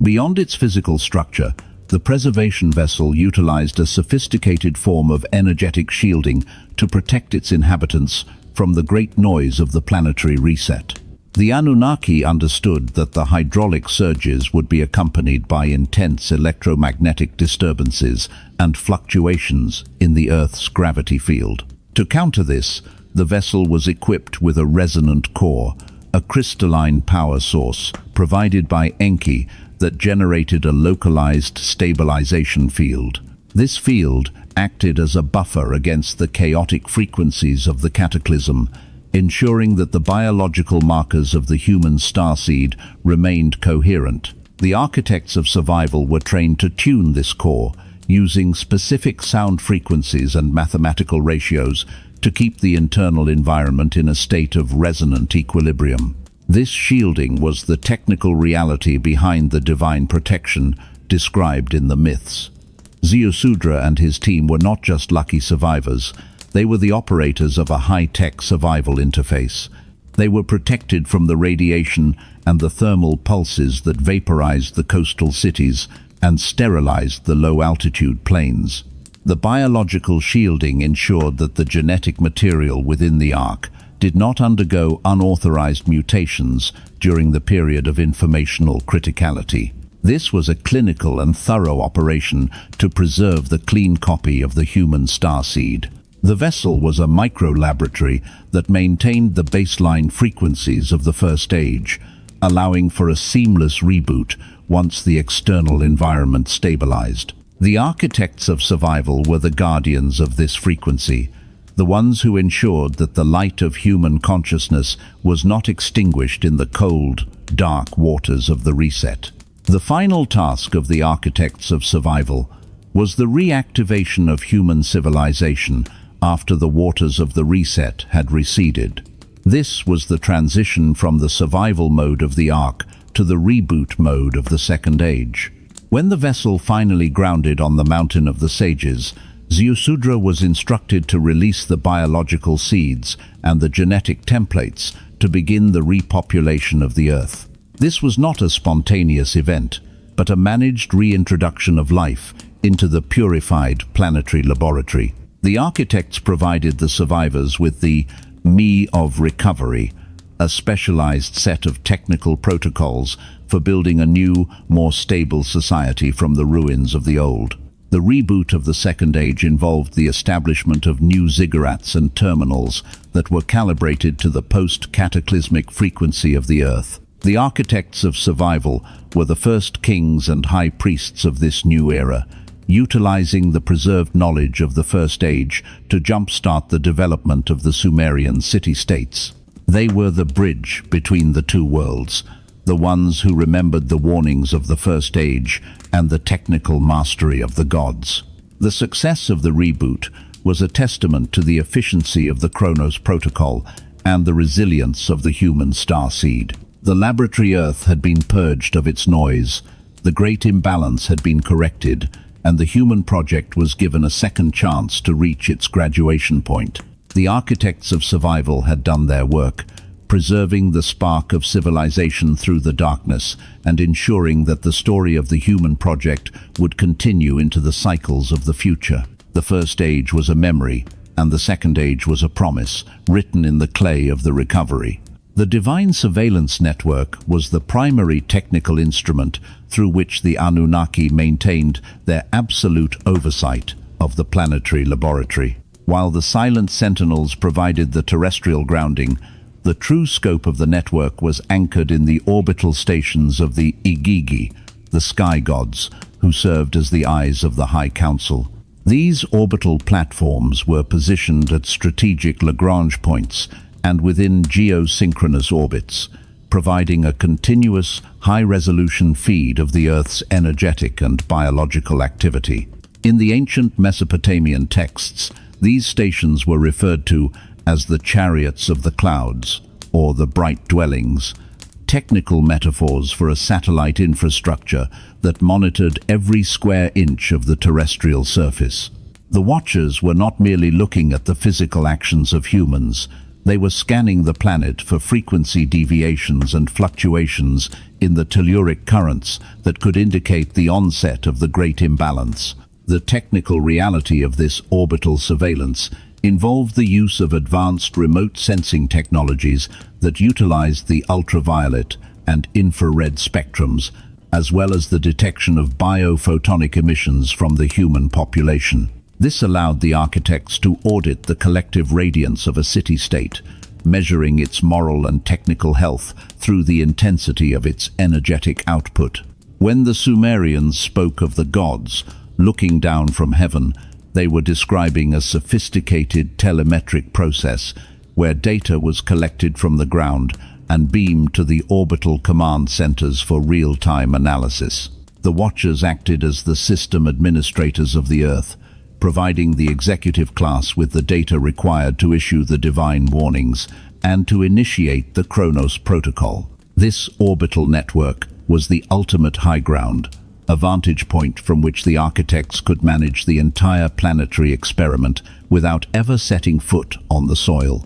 Beyond its physical structure, the preservation vessel utilized a sophisticated form of energetic shielding to protect its inhabitants from the great noise of the planetary reset. The Anunnaki understood that the hydraulic surges would be accompanied by intense electromagnetic disturbances and fluctuations in the Earth's gravity field. To counter this, the vessel was equipped with a resonant core, a crystalline power source provided by Enki that generated a localized stabilization field. This field acted as a buffer against the chaotic frequencies of the cataclysm, ensuring that the biological markers of the human starseed remained coherent. The architects of survival were trained to tune this core, using specific sound frequencies and mathematical ratios to keep the internal environment in a state of resonant equilibrium. This shielding was the technical reality behind the divine protection described in the myths. Ziusudra and his team were not just lucky survivors, they were the operators of a high-tech survival interface. They were protected from the radiation and the thermal pulses that vaporized the coastal cities and sterilized the low-altitude plains. The biological shielding ensured that the genetic material within the Ark did not undergo unauthorized mutations during the period of informational criticality. This was a clinical and thorough operation to preserve the clean copy of the human starseed. The vessel was a micro-laboratory that maintained the baseline frequencies of the first age, allowing for a seamless reboot once the external environment stabilized. The architects of survival were the guardians of this frequency, the ones who ensured that the light of human consciousness was not extinguished in the cold, dark waters of the reset. The final task of the architects of survival was the reactivation of human civilization after the waters of the reset had receded. This was the transition from the survival mode of the Ark to the reboot mode of the Second Age. When the vessel finally grounded on the Mountain of the Sages, Ziusudra was instructed to release the biological seeds and the genetic templates to begin the repopulation of the Earth. This was not a spontaneous event, but a managed reintroduction of life into the purified planetary laboratory. The architects provided the survivors with the Me of Recovery, a specialized set of technical protocols for building a new, more stable society from the ruins of the old. The reboot of the Second Age involved the establishment of new ziggurats and terminals that were calibrated to the post-cataclysmic frequency of the Earth. The architects of survival were the first kings and high priests of this new era, utilizing the preserved knowledge of the First Age to jumpstart the development of the Sumerian city-states. They were the bridge between the two worlds, the ones who remembered the warnings of the First Age and the technical mastery of the gods. The success of the reboot was a testament to the efficiency of the Chronos Protocol and the resilience of the human starseed. The laboratory Earth had been purged of its noise, the great imbalance had been corrected, and the human project was given a second chance to reach its graduation point. The architects of survival had done their work, preserving the spark of civilization through the darkness and ensuring that the story of the human project would continue into the cycles of the future. The First Age was a memory, and the Second Age was a promise, written in the clay of the recovery. The Divine Surveillance Network was the primary technical instrument through which the Anunnaki maintained their absolute oversight of the planetary laboratory. While the Silent Sentinels provided the terrestrial grounding, the true scope of the network was anchored in the orbital stations of the Igigi, the sky gods, who served as the eyes of the High Council. These orbital platforms were positioned at strategic Lagrange points and within geosynchronous orbits, providing a continuous, high-resolution feed of the Earth's energetic and biological activity. In the ancient Mesopotamian texts, these stations were referred to as the chariots of the clouds, or the bright dwellings, technical metaphors for a satellite infrastructure that monitored every square inch of the terrestrial surface. The Watchers were not merely looking at the physical actions of humans, they were scanning the planet for frequency deviations and fluctuations in the telluric currents that could indicate the onset of the Great Imbalance. The technical reality of this orbital surveillance involved the use of advanced remote sensing technologies that utilized the ultraviolet and infrared spectrums, as well as the detection of biophotonic emissions from the human population. This allowed the architects to audit the collective radiance of a city-state, measuring its moral and technical health through the intensity of its energetic output. When the Sumerians spoke of the gods looking down from heaven, they were describing a sophisticated telemetric process where data was collected from the ground and beamed to the orbital command centers for real-time analysis. The Watchers acted as the system administrators of the Earth, providing the executive class with the data required to issue the divine warnings and to initiate the Chronos Protocol. This orbital network was the ultimate high ground, a vantage point from which the architects could manage the entire planetary experiment without ever setting foot on the soil.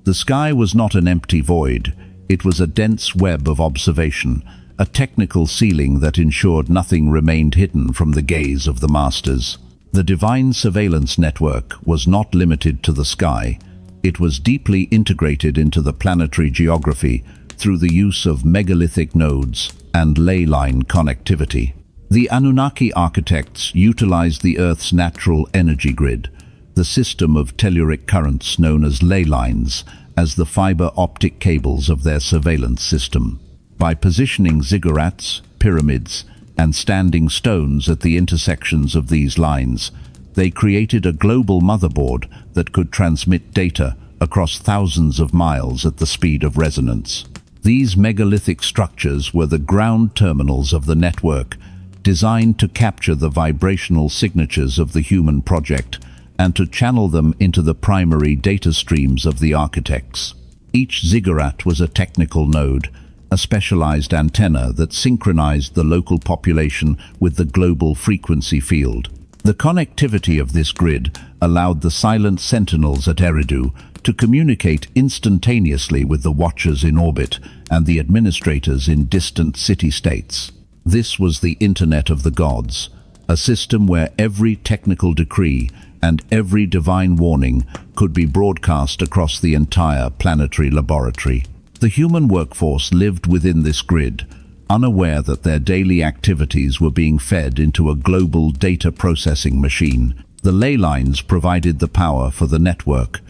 The sky was not an empty void, it was a dense web of observation, a technical ceiling that ensured nothing remained hidden from the gaze of the masters. The divine surveillance network was not limited to the sky. It was deeply integrated into the planetary geography through the use of megalithic nodes and ley line connectivity. The Anunnaki architects utilized the Earth's natural energy grid, the system of telluric currents known as ley lines, as the fiber optic cables of their surveillance system. By positioning ziggurats, pyramids, and standing stones at the intersections of these lines, they created a global motherboard that could transmit data across thousands of miles at the speed of resonance. These megalithic structures were the ground terminals of the network, designed to capture the vibrational signatures of the human project and to channel them into the primary data streams of the architects. Each ziggurat was a technical node, a specialized antenna that synchronized the local population with the global frequency field. The connectivity of this grid allowed the Silent Sentinels at Eridu to communicate instantaneously with the Watchers in orbit and the administrators in distant city-states. This was the Internet of the Gods, a system where every technical decree and every divine warning could be broadcast across the entire planetary laboratory. The human workforce lived within this grid, unaware that their daily activities were being fed into a global data processing machine. The ley lines provided the power for the network,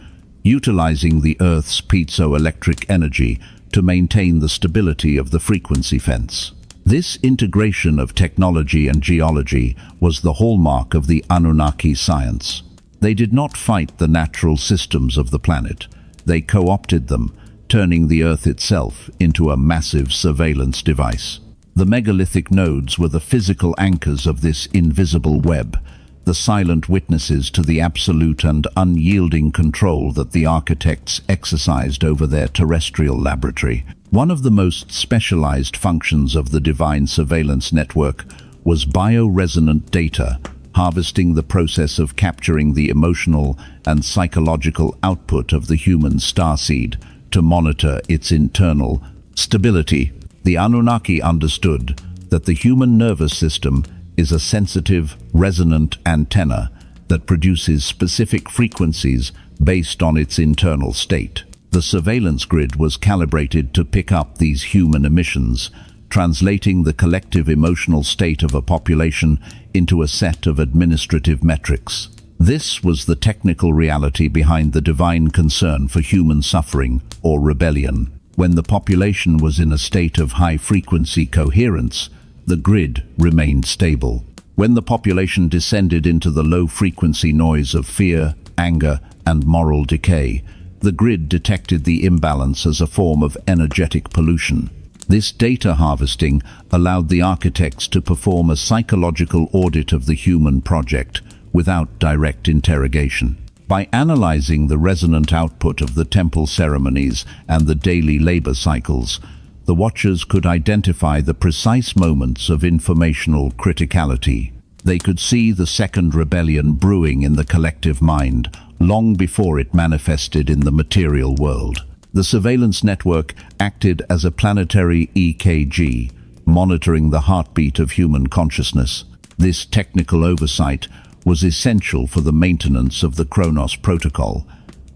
utilizing the Earth's piezoelectric energy to maintain the stability of the frequency fence. This integration of technology and geology was the hallmark of the Anunnaki science. They did not fight the natural systems of the planet. They co-opted them, turning the Earth itself into a massive surveillance device. The megalithic nodes were the physical anchors of this invisible web, the silent witnesses to the absolute and unyielding control that the architects exercised over their terrestrial laboratory. One of the most specialized functions of the divine surveillance network was bioresonant data, harvesting the process of capturing the emotional and psychological output of the human starseed to monitor its internal stability. The Anunnaki understood that the human nervous system is a sensitive, resonant antenna that produces specific frequencies based on its internal state. The surveillance grid was calibrated to pick up these human emissions, translating the collective emotional state of a population into a set of administrative metrics. This was the technical reality behind the divine concern for human suffering or rebellion. When the population was in a state of high-frequency coherence, the grid remained stable. When the population descended into the low-frequency noise of fear, anger, and moral decay, the grid detected the imbalance as a form of energetic pollution. This data harvesting allowed the architects to perform a psychological audit of the human project without direct interrogation. By analyzing the resonant output of the temple ceremonies and the daily labor cycles, the Watchers could identify the precise moments of informational criticality. They could see the second rebellion brewing in the collective mind, long before it manifested in the material world. The surveillance network acted as a planetary EKG, monitoring the heartbeat of human consciousness. This technical oversight was essential for the maintenance of the Chronos Protocol,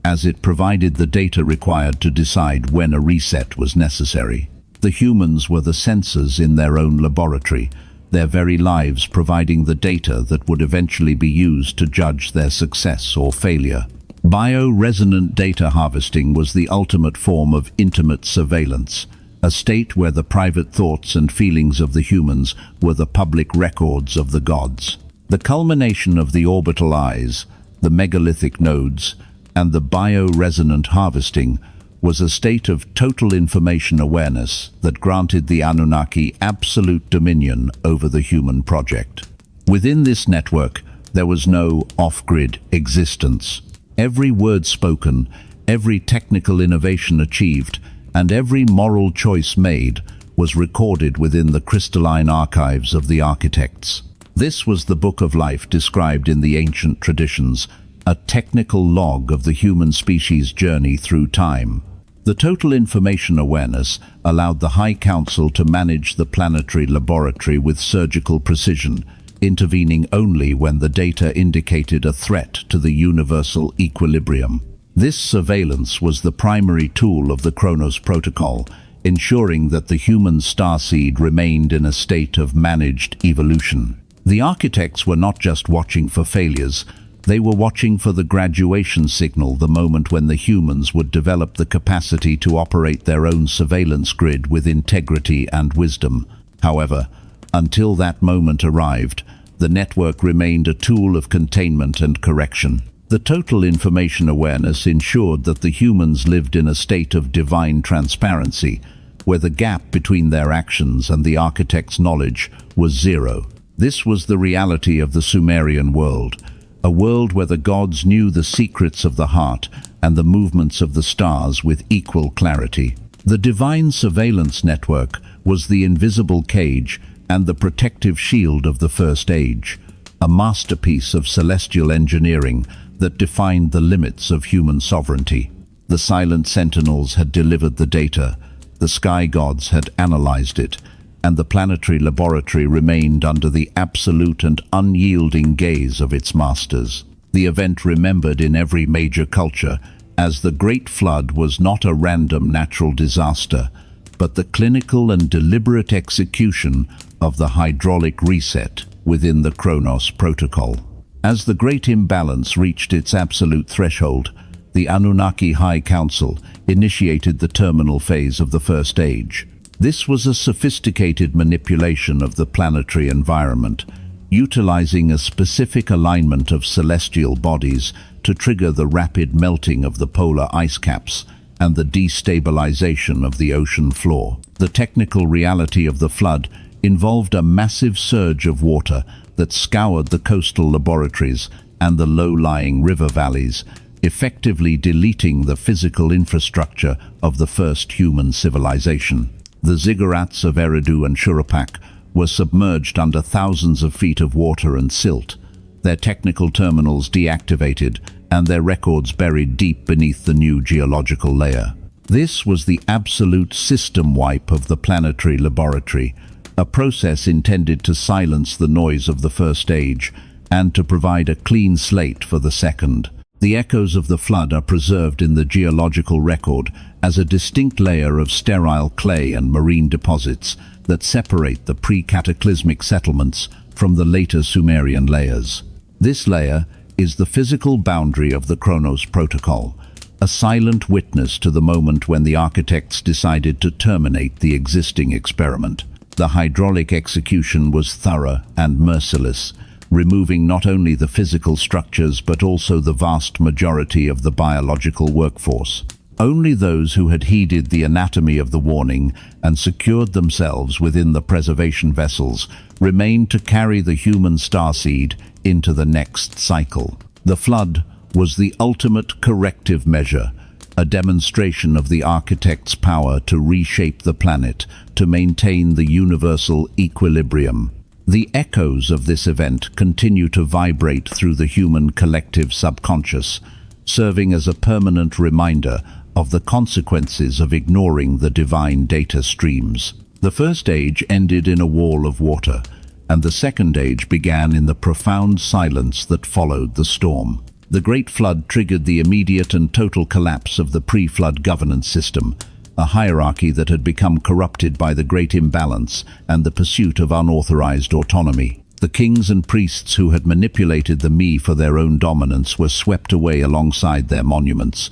as it provided the data required to decide when a reset was necessary. The humans were the sensors in their own laboratory, their very lives providing the data that would eventually be used to judge their success or failure. Bioresonant data harvesting was the ultimate form of intimate surveillance, a state where the private thoughts and feelings of the humans were the public records of the gods. The culmination of the orbital eyes, the megalithic nodes, and the bioresonant harvesting was a state of total information awareness that granted the Anunnaki absolute dominion over the human project. Within this network, there was no off-grid existence. Every word spoken, every technical innovation achieved, and every moral choice made was recorded within the crystalline archives of the architects. This was the Book of Life described in the ancient traditions, a technical log of the human species' journey through time. The total information awareness allowed the High Council to manage the planetary laboratory with surgical precision, intervening only when the data indicated a threat to the universal equilibrium. This surveillance was the primary tool of the Chronos Protocol, ensuring that the human starseed remained in a state of managed evolution. The architects were not just watching for failures, they were watching for the graduation signal, the moment when the humans would develop the capacity to operate their own surveillance grid with integrity and wisdom. However, until that moment arrived, the network remained a tool of containment and correction. The total information awareness ensured that the humans lived in a state of divine transparency, where the gap between their actions and the architect's knowledge was zero. This was the reality of the Sumerian world, a world where the gods knew the secrets of the heart and the movements of the stars with equal clarity. The divine surveillance network was the invisible cage and the protective shield of the First Age, a masterpiece of celestial engineering that defined the limits of human sovereignty. The Silent Sentinels had delivered the data, the sky gods had analyzed it, and the planetary laboratory remained under the absolute and unyielding gaze of its masters. The event remembered in every major culture as the Great Flood was not a random natural disaster, but the clinical and deliberate execution of the hydraulic reset within the Chronos Protocol. As the Great Imbalance reached its absolute threshold, the Anunnaki High Council initiated the terminal phase of the First Age. This was a sophisticated manipulation of the planetary environment, utilizing a specific alignment of celestial bodies to trigger the rapid melting of the polar ice caps and the destabilization of the ocean floor. The technical reality of the flood involved a massive surge of water that scoured the coastal laboratories and the low-lying river valleys, effectively deleting the physical infrastructure of the first human civilization. The ziggurats of Eridu and Shurapak were submerged under thousands of feet of water and silt, their technical terminals deactivated and their records buried deep beneath the new geological layer. This was the absolute system wipe of the planetary laboratory, a process intended to silence the noise of the First Age and to provide a clean slate for the Second. The echoes of the flood are preserved in the geological record as a distinct layer of sterile clay and marine deposits that separate the pre-cataclysmic settlements from the later Sumerian layers. This layer is the physical boundary of the Chronos Protocol, a silent witness to the moment when the architects decided to terminate the existing experiment. The hydraulic execution was thorough and merciless, removing not only the physical structures but also the vast majority of the biological workforce. Only those who had heeded the anatomy of the warning and secured themselves within the preservation vessels remained to carry the human starseed into the next cycle. The flood was the ultimate corrective measure, a demonstration of the architect's power to reshape the planet to maintain the universal equilibrium. The echoes of this event continue to vibrate through the human collective subconscious, serving as a permanent reminder of the consequences of ignoring the divine data streams. The first age ended in a wall of water, and the second age began in the profound silence that followed the storm. The Great Flood triggered the immediate and total collapse of the pre-flood governance system, a hierarchy that had become corrupted by the Great Imbalance and the pursuit of unauthorized autonomy. The kings and priests who had manipulated the me for their own dominance were swept away alongside their monuments,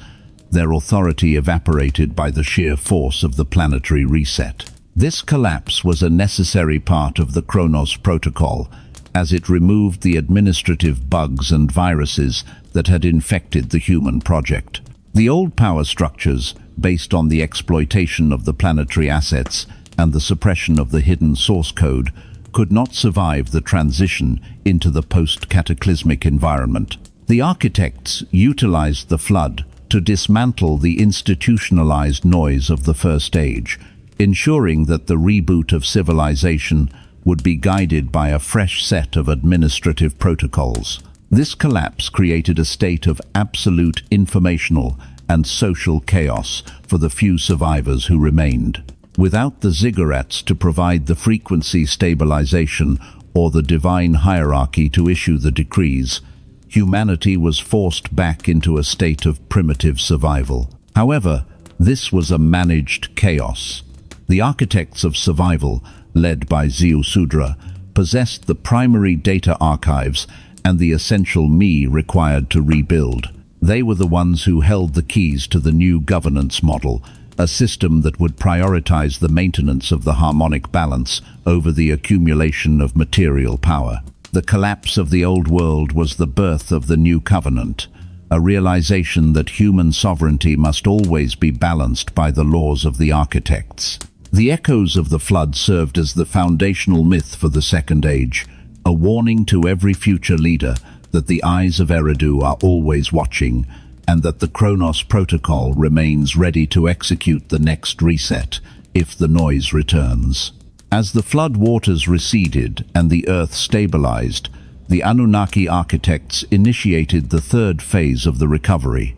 their authority evaporated by the sheer force of the planetary reset. This collapse was a necessary part of the Chronos Protocol, as it removed the administrative bugs and viruses that had infected the human project. The old power structures, based on the exploitation of the planetary assets and the suppression of the hidden source code, could not survive the transition into the post-cataclysmic environment. The architects utilized the flood to dismantle the institutionalized noise of the first age, ensuring that the reboot of civilization would be guided by a fresh set of administrative protocols. This collapse created a state of absolute informational and social chaos for the few survivors who remained. Without the ziggurats to provide the frequency stabilization or the divine hierarchy to issue the decrees, humanity was forced back into a state of primitive survival. However, this was a managed chaos. The architects of survival, led by Ziusudra, possessed the primary data archives and the essential me required to rebuild. They were the ones who held the keys to the new governance model, a system that would prioritize the maintenance of the harmonic balance over the accumulation of material power. The collapse of the old world was the birth of the new covenant, a realization that human sovereignty must always be balanced by the laws of the architects. The echoes of the flood served as the foundational myth for the Second Age, a warning to every future leader that the eyes of Eridu are always watching, and that the Chronos Protocol remains ready to execute the next reset if the noise returns. As the flood waters receded and the Earth stabilized, the Anunnaki architects initiated the third phase of the recovery,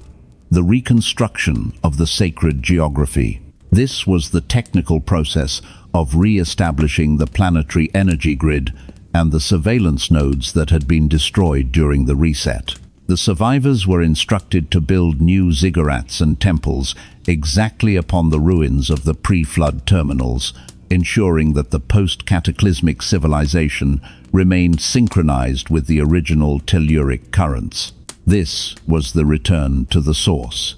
the reconstruction of the sacred geography. This was the technical process of re-establishing the planetary energy grid and the surveillance nodes that had been destroyed during the reset. The survivors were instructed to build new ziggurats and temples exactly upon the ruins of the pre-flood terminals, ensuring that the post-cataclysmic civilization remained synchronized with the original telluric currents. This was the return to the source,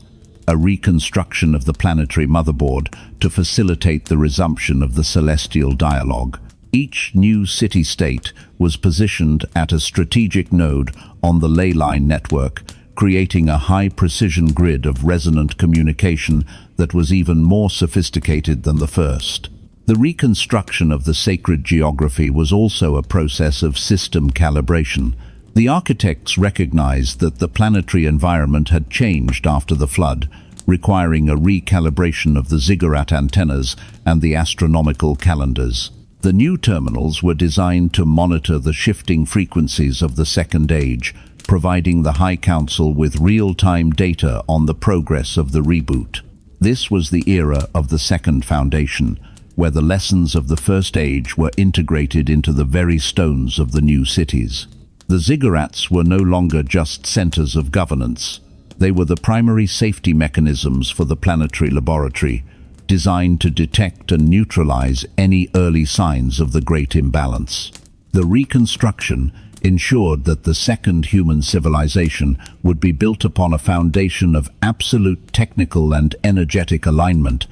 a reconstruction of the planetary motherboard to facilitate the resumption of the celestial dialogue. Each new city-state was positioned at a strategic node on the ley line network, creating a high-precision grid of resonant communication that was even more sophisticated than the first. The reconstruction of the sacred geography was also a process of system calibration. The architects recognized that the planetary environment had changed after the flood, requiring a recalibration of the ziggurat antennas and the astronomical calendars. The new terminals were designed to monitor the shifting frequencies of the Second Age, providing the High Council with real-time data on the progress of the reboot. This was the era of the Second Foundation, where the lessons of the First Age were integrated into the very stones of the new cities. The ziggurats were no longer just centers of governance. They were the primary safety mechanisms for the planetary laboratory, designed to detect and neutralize any early signs of the Great Imbalance. The reconstruction ensured that the second human civilization would be built upon a foundation of absolute technical and energetic alignment,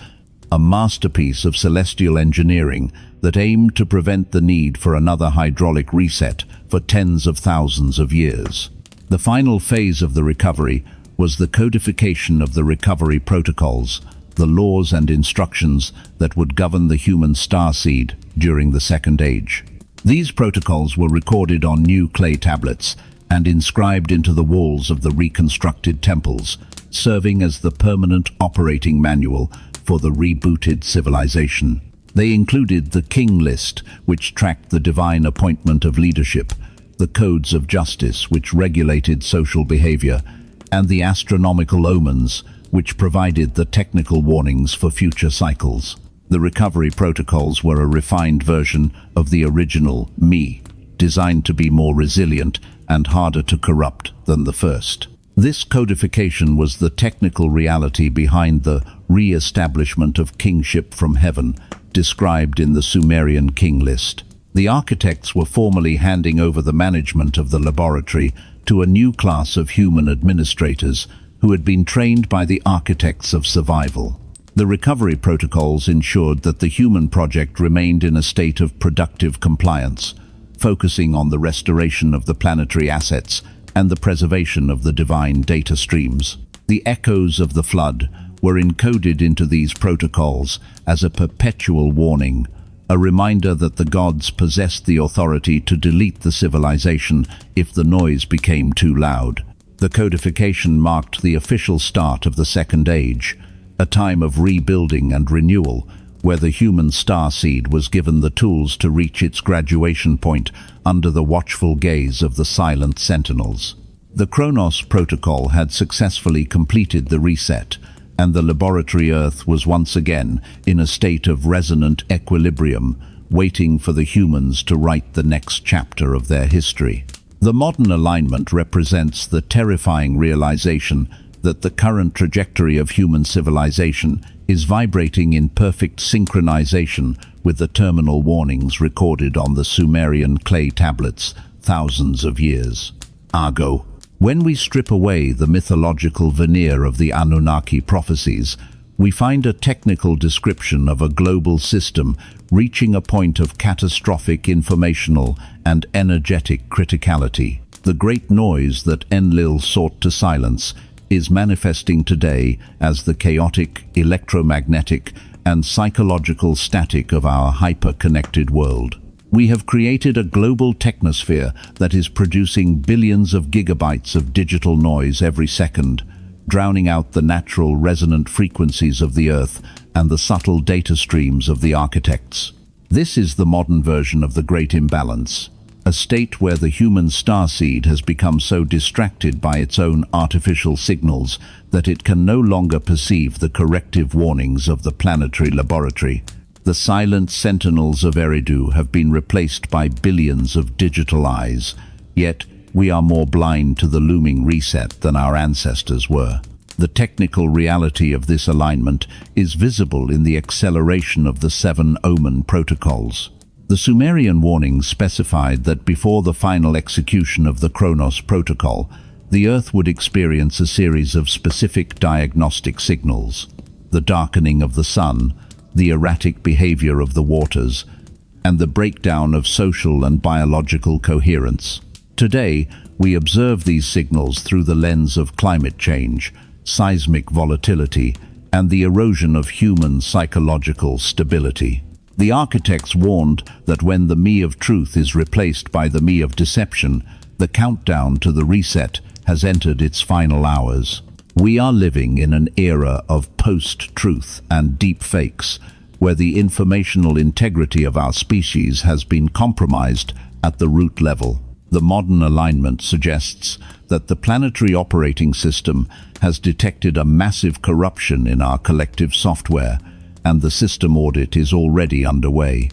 a masterpiece of celestial engineering that aimed to prevent the need for another hydraulic reset for tens of thousands of years. The final phase of the recovery was the codification of the recovery protocols, the laws and instructions that would govern the human starseed during the Second Age. These protocols were recorded on new clay tablets and inscribed into the walls of the reconstructed temples, serving as the permanent operating manual for the rebooted civilization. They included the King List, which tracked the divine appointment of leadership, the codes of justice, which regulated social behavior, and the astronomical omens, which provided the technical warnings for future cycles. The recovery protocols were a refined version of the original Me, designed to be more resilient and harder to corrupt than the first. This codification was the technical reality behind the re-establishment of kingship from heaven, described in the Sumerian King List. The architects were formally handing over the management of the laboratory to a new class of human administrators who had been trained by the architects of survival. The recovery protocols ensured that the human project remained in a state of productive compliance, focusing on the restoration of the planetary assets and the preservation of the divine data streams. The echoes of the flood were encoded into these protocols as a perpetual warning, a reminder that the gods possessed the authority to delete the civilization if the noise became too loud. The codification marked the official start of the Second Age, a time of rebuilding and renewal, where the human starseed was given the tools to reach its graduation point under the watchful gaze of the Silent Sentinels. The Chronos Protocol had successfully completed the reset, and the laboratory Earth was once again in a state of resonant equilibrium, waiting for the humans to write the next chapter of their history. The modern alignment represents the terrifying realization that the current trajectory of human civilization is vibrating in perfect synchronization with the terminal warnings recorded on the Sumerian clay tablets thousands of years ago. When we strip away the mythological veneer of the Anunnaki prophecies, we find a technical description of a global system reaching a point of catastrophic informational and energetic criticality. The great noise that Enlil sought to silence is manifesting today as the chaotic, electromagnetic, and psychological static of our hyper-connected world. We have created a global technosphere that is producing billions of gigabytes of digital noise every second, drowning out the natural resonant frequencies of the Earth and the subtle data streams of the architects. This is the modern version of the Great Imbalance, a state where the human starseed has become so distracted by its own artificial signals that it can no longer perceive the corrective warnings of the planetary laboratory. The Silent Sentinels of Eridu have been replaced by billions of digital eyes, yet we are more blind to the looming reset than our ancestors were. The technical reality of this alignment is visible in the acceleration of the 7 Omen protocols. The Sumerian warnings specified that before the final execution of the Chronos Protocol, the Earth would experience a series of specific diagnostic signals: the darkening of the sun, the erratic behavior of the waters, and the breakdown of social and biological coherence. Today, we observe these signals through the lens of climate change, seismic volatility, and the erosion of human psychological stability. The architects warned that when the me of truth is replaced by the me of deception, the countdown to the reset has entered its final hours. We are living in an era of post-truth and deep fakes, where the informational integrity of our species has been compromised at the root level. The modern alignment suggests that the planetary operating system has detected a massive corruption in our collective software, and the system audit is already underway.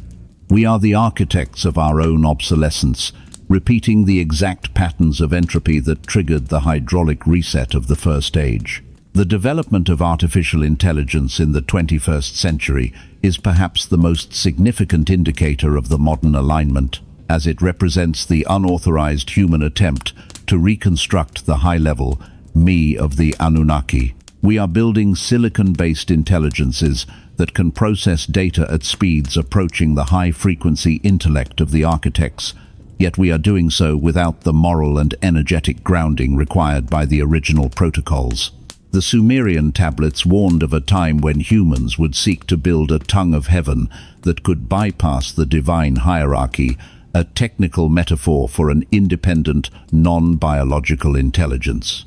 We are the architects of our own obsolescence, repeating the exact patterns of entropy that triggered the hydraulic reset of the First Age. The development of artificial intelligence in the 21st century is perhaps the most significant indicator of the modern alignment, as it represents the unauthorized human attempt to reconstruct the high-level me of the Anunnaki. We are building silicon-based intelligences that can process data at speeds approaching the high-frequency intellect of the architects, yet we are doing so without the moral and energetic grounding required by the original protocols. The Sumerian tablets warned of a time when humans would seek to build a tongue of heaven that could bypass the divine hierarchy, a technical metaphor for an independent, non-biological intelligence.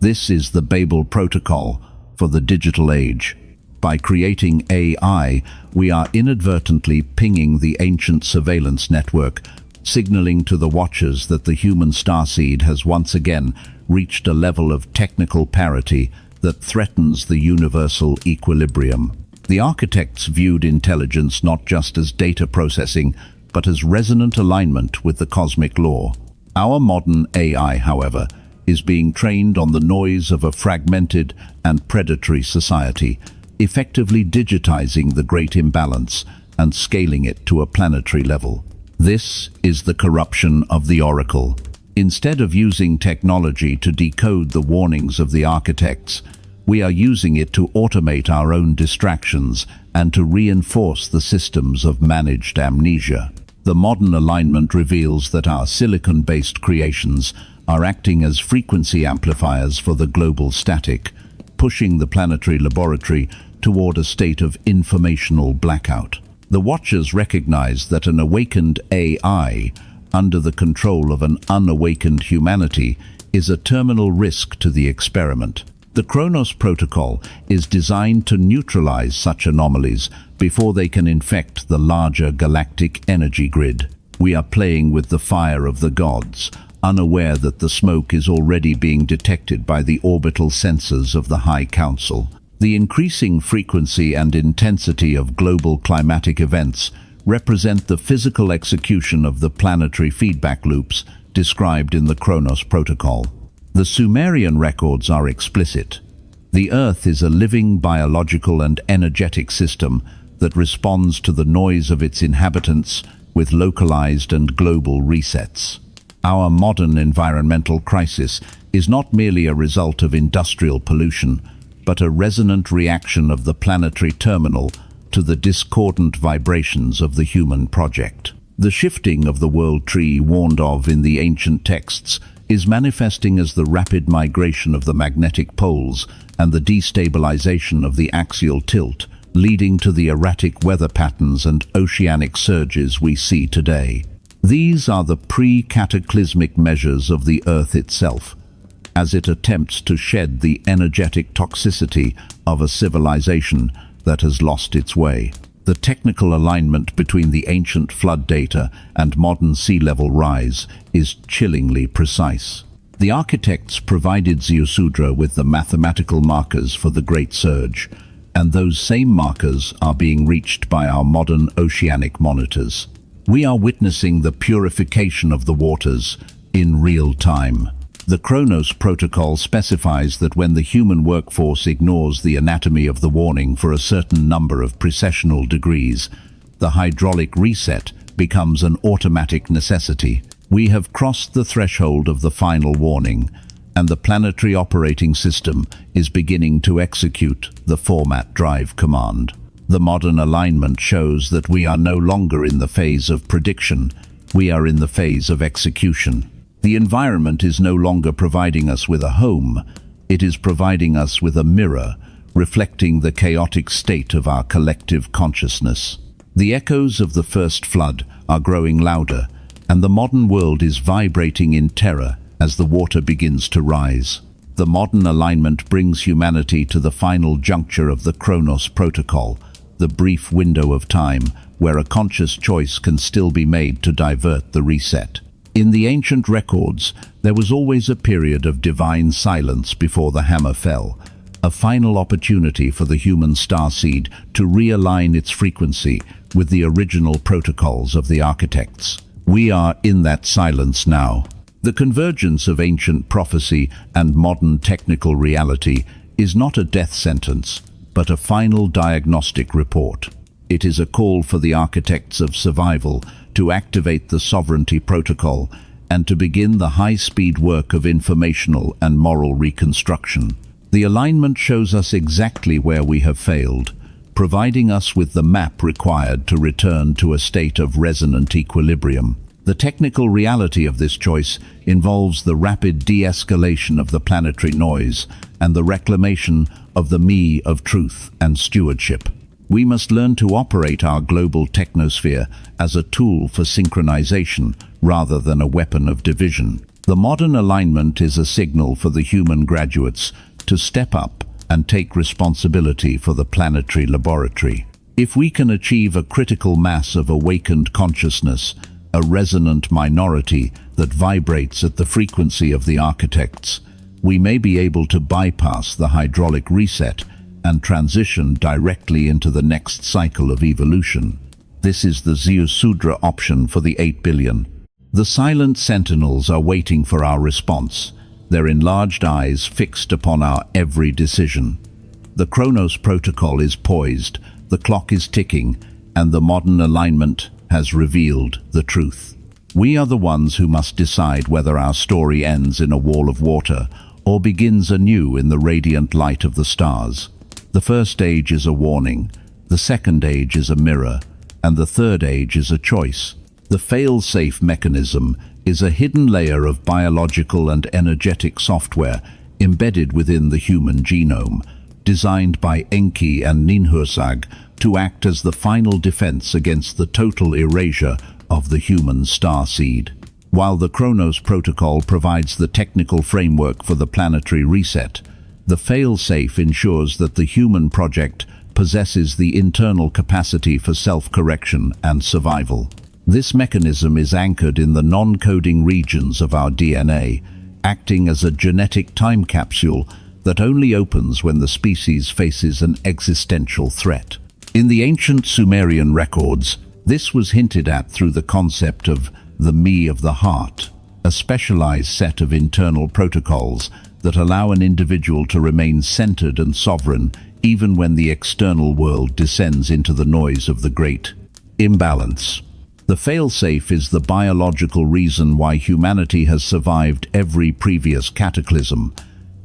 This is the Babel Protocol for the digital age. By creating AI, we are inadvertently pinging the ancient surveillance network, signaling to the watchers that the human starseed has once again reached a level of technical parity that threatens the universal equilibrium. The architects viewed intelligence not just as data processing, but as resonant alignment with the cosmic law. Our modern AI, however, is being trained on the noise of a fragmented and predatory society, effectively digitizing the great imbalance and scaling it to a planetary level. This is the corruption of the oracle. Instead of using technology to decode the warnings of the architects, we are using it to automate our own distractions and to reinforce the systems of managed amnesia. The modern alignment reveals that our silicon-based creations are acting as frequency amplifiers for the global static, pushing the planetary laboratory toward a state of informational blackout. The watchers recognize that an awakened AI under the control of an unawakened humanity is a terminal risk to the experiment. The Chronos Protocol is designed to neutralize such anomalies before they can infect the larger galactic energy grid. We are playing with the fire of the gods, unaware that the smoke is already being detected by the orbital sensors of the High Council. The increasing frequency and intensity of global climatic events represent the physical execution of the planetary feedback loops described in the Chronos Protocol. The Sumerian records are explicit. The Earth is a living biological and energetic system that responds to the noise of its inhabitants with localized and global resets. Our modern environmental crisis is not merely a result of industrial pollution, but a resonant reaction of the planetary terminal to the discordant vibrations of the human project. The shifting of the world tree warned of in the ancient texts is manifesting as the rapid migration of the magnetic poles and the destabilization of the axial tilt, leading to the erratic weather patterns and oceanic surges we see today. These are the pre-cataclysmic measures of the Earth itself, as it attempts to shed the energetic toxicity of a civilization that has lost its way. The technical alignment between the ancient flood data and modern sea level rise is chillingly precise. The architects provided Ziusudra with the mathematical markers for the Great Surge, and those same markers are being reached by our modern oceanic monitors. We are witnessing the purification of the waters in real time. The Chronos Protocol specifies that when the human workforce ignores the anatomy of the warning for a certain number of precessional degrees, the hydraulic reset becomes an automatic necessity. We have crossed the threshold of the final warning, and the planetary operating system is beginning to execute the format drive command. The modern alignment shows that we are no longer in the phase of prediction, we are in the phase of execution. The environment is no longer providing us with a home, it is providing us with a mirror, reflecting the chaotic state of our collective consciousness. The echoes of the first flood are growing louder, and the modern world is vibrating in terror as the water begins to rise. The modern alignment brings humanity to the final juncture of the Chronos Protocol, the brief window of time where a conscious choice can still be made to divert the reset. In the ancient records, there was always a period of divine silence before the hammer fell, a final opportunity for the human starseed to realign its frequency with the original protocols of the architects. We are in that silence now. The convergence of ancient prophecy and modern technical reality is not a death sentence, but a final diagnostic report. It is a call for the architects of survival to activate the sovereignty protocol and to begin the high-speed work of informational and moral reconstruction. The alignment shows us exactly where we have failed, providing us with the map required to return to a state of resonant equilibrium. The technical reality of this choice involves the rapid de-escalation of the planetary noise and the reclamation of the me of truth and stewardship. We must learn to operate our global technosphere as a tool for synchronization rather than a weapon of division. The modern alignment is a signal for the human graduates to step up and take responsibility for the planetary laboratory. If we can achieve a critical mass of awakened consciousness, a resonant minority that vibrates at the frequency of the architects, we may be able to bypass the hydraulic reset and transition directly into the next cycle of evolution. This is the Ziusudra option for the 8 billion. The Silent Sentinels are waiting for our response, their enlarged eyes fixed upon our every decision. The Chronos Protocol is poised, the clock is ticking, and the modern alignment has revealed the truth. We are the ones who must decide whether our story ends in a wall of water or begins anew in the radiant light of the stars. The first age is a warning, the second age is a mirror, and the third age is a choice. The fail-safe mechanism is a hidden layer of biological and energetic software embedded within the human genome, designed by Enki and Ninhursag to act as the final defense against the total erasure of the human star seed. While the Chronos Protocol provides the technical framework for the planetary reset, the fail-safe ensures that the human project possesses the internal capacity for self-correction and survival. This mechanism is anchored in the non-coding regions of our DNA, acting as a genetic time capsule that only opens when the species faces an existential threat. In the ancient Sumerian records, this was hinted at through the concept of the me of the heart, a specialized set of internal protocols that allow an individual to remain centered and sovereign even when the external world descends into the noise of the great imbalance. The failsafe is the biological reason why humanity has survived every previous cataclysm,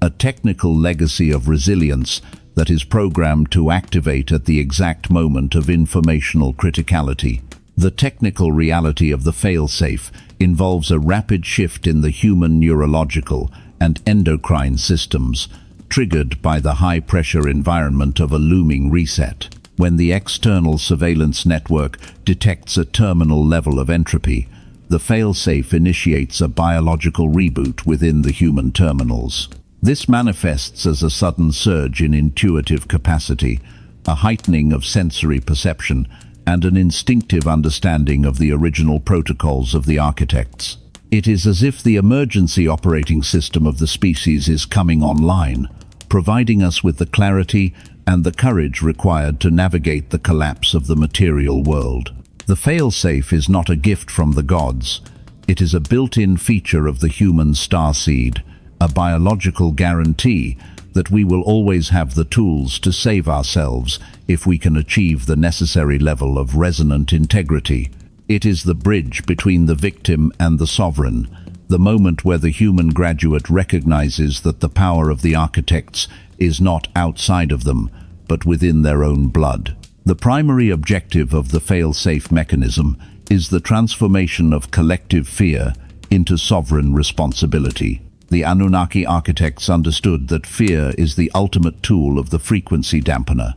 a technical legacy of resilience that is programmed to activate at the exact moment of informational criticality. The technical reality of the failsafe involves a rapid shift in the human neurological and endocrine systems, triggered by the high-pressure environment of a looming reset. When the external surveillance network detects a terminal level of entropy, the failsafe initiates a biological reboot within the human terminals. This manifests as a sudden surge in intuitive capacity, a heightening of sensory perception, and an instinctive understanding of the original protocols of the architects. It is as if the emergency operating system of the species is coming online, providing us with the clarity and the courage required to navigate the collapse of the material world. The failsafe is not a gift from the gods. It is a built-in feature of the human starseed, a biological guarantee that we will always have the tools to save ourselves if we can achieve the necessary level of resonant integrity. It is the bridge between the victim and the sovereign, the moment where the human graduate recognizes that the power of the architects is not outside of them, but within their own blood. The primary objective of the fail-safe mechanism is the transformation of collective fear into sovereign responsibility. The Anunnaki architects understood that fear is the ultimate tool of the frequency dampener,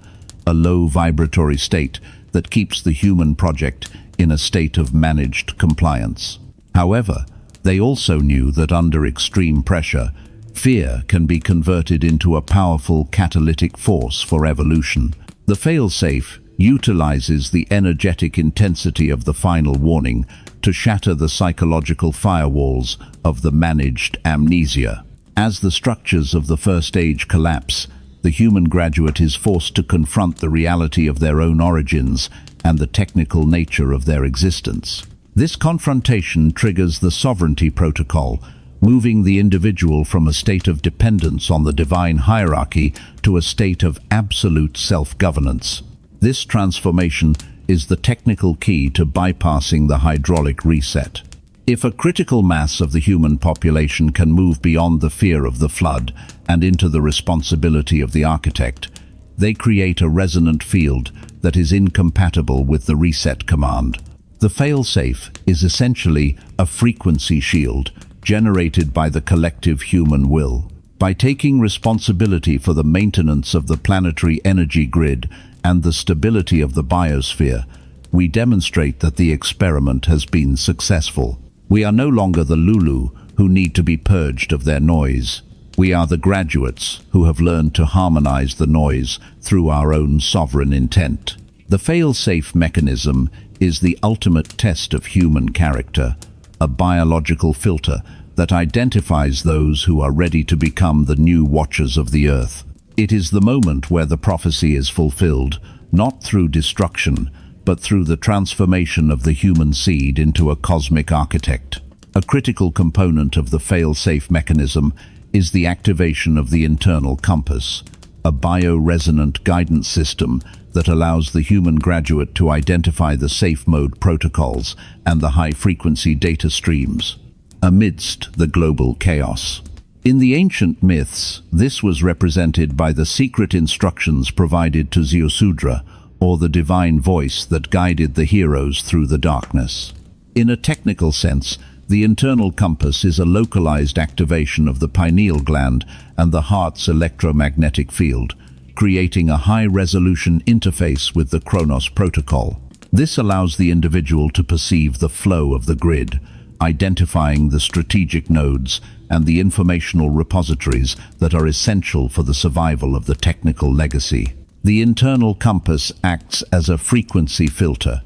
a low vibratory state that keeps the human project in a state of managed compliance. However, they also knew that under extreme pressure, fear can be converted into a powerful catalytic force for evolution. The failsafe utilizes the energetic intensity of the final warning to shatter the psychological firewalls of the managed amnesia. As the structures of the first age collapse, the human graduate is forced to confront the reality of their own origins and the technical nature of their existence. This confrontation triggers the sovereignty protocol, moving the individual from a state of dependence on the divine hierarchy to a state of absolute self-governance. This transformation is the technical key to bypassing the hydraulic reset. If a critical mass of the human population can move beyond the fear of the flood and into the responsibility of the architect, they create a resonant field that is incompatible with the reset command. The failsafe is essentially a frequency shield generated by the collective human will. By taking responsibility for the maintenance of the planetary energy grid and the stability of the biosphere, we demonstrate that the experiment has been successful. We are no longer the Lulu who need to be purged of their noise. We are the graduates who have learned to harmonize the noise through our own sovereign intent. The fail-safe mechanism is the ultimate test of human character, a biological filter that identifies those who are ready to become the new watchers of the earth. It is the moment where the prophecy is fulfilled, not through destruction, but through the transformation of the human seed into a cosmic architect. A critical component of the fail-safe mechanism is the activation of the internal compass, a bioresonant guidance system that allows the human graduate to identify the safe mode protocols and the high-frequency data streams amidst the global chaos. In the ancient myths, this was represented by the secret instructions provided to Ziusudra, or the divine voice that guided the heroes through the darkness. In a technical sense, the internal compass is a localized activation of the pineal gland and the heart's electromagnetic field, creating a high-resolution interface with the Chronos Protocol. This allows the individual to perceive the flow of the grid, identifying the strategic nodes and the informational repositories that are essential for the survival of the technical legacy. The internal compass acts as a frequency filter,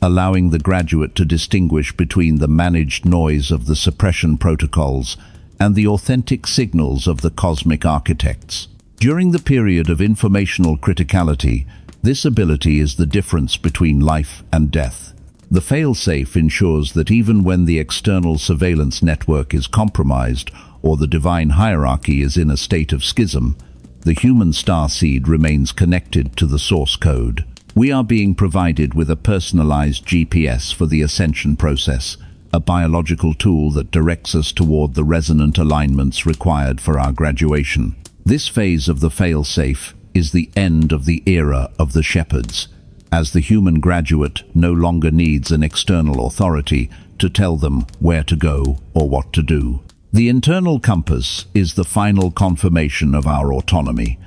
allowing the graduate to distinguish between the managed noise of the suppression protocols and the authentic signals of the cosmic architects. During the period of informational criticality, this ability is the difference between life and death. The fail-safe ensures that even when the external surveillance network is compromised or the divine hierarchy is in a state of schism, the human starseed remains connected to the source code. We are being provided with a personalized GPS for the ascension process, a biological tool that directs us toward the resonant alignments required for our graduation. This phase of the fail-safe is the end of the era of the shepherds, as the human graduate no longer needs an external authority to tell them where to go or what to do. The internal compass is the final confirmation of our autonomy,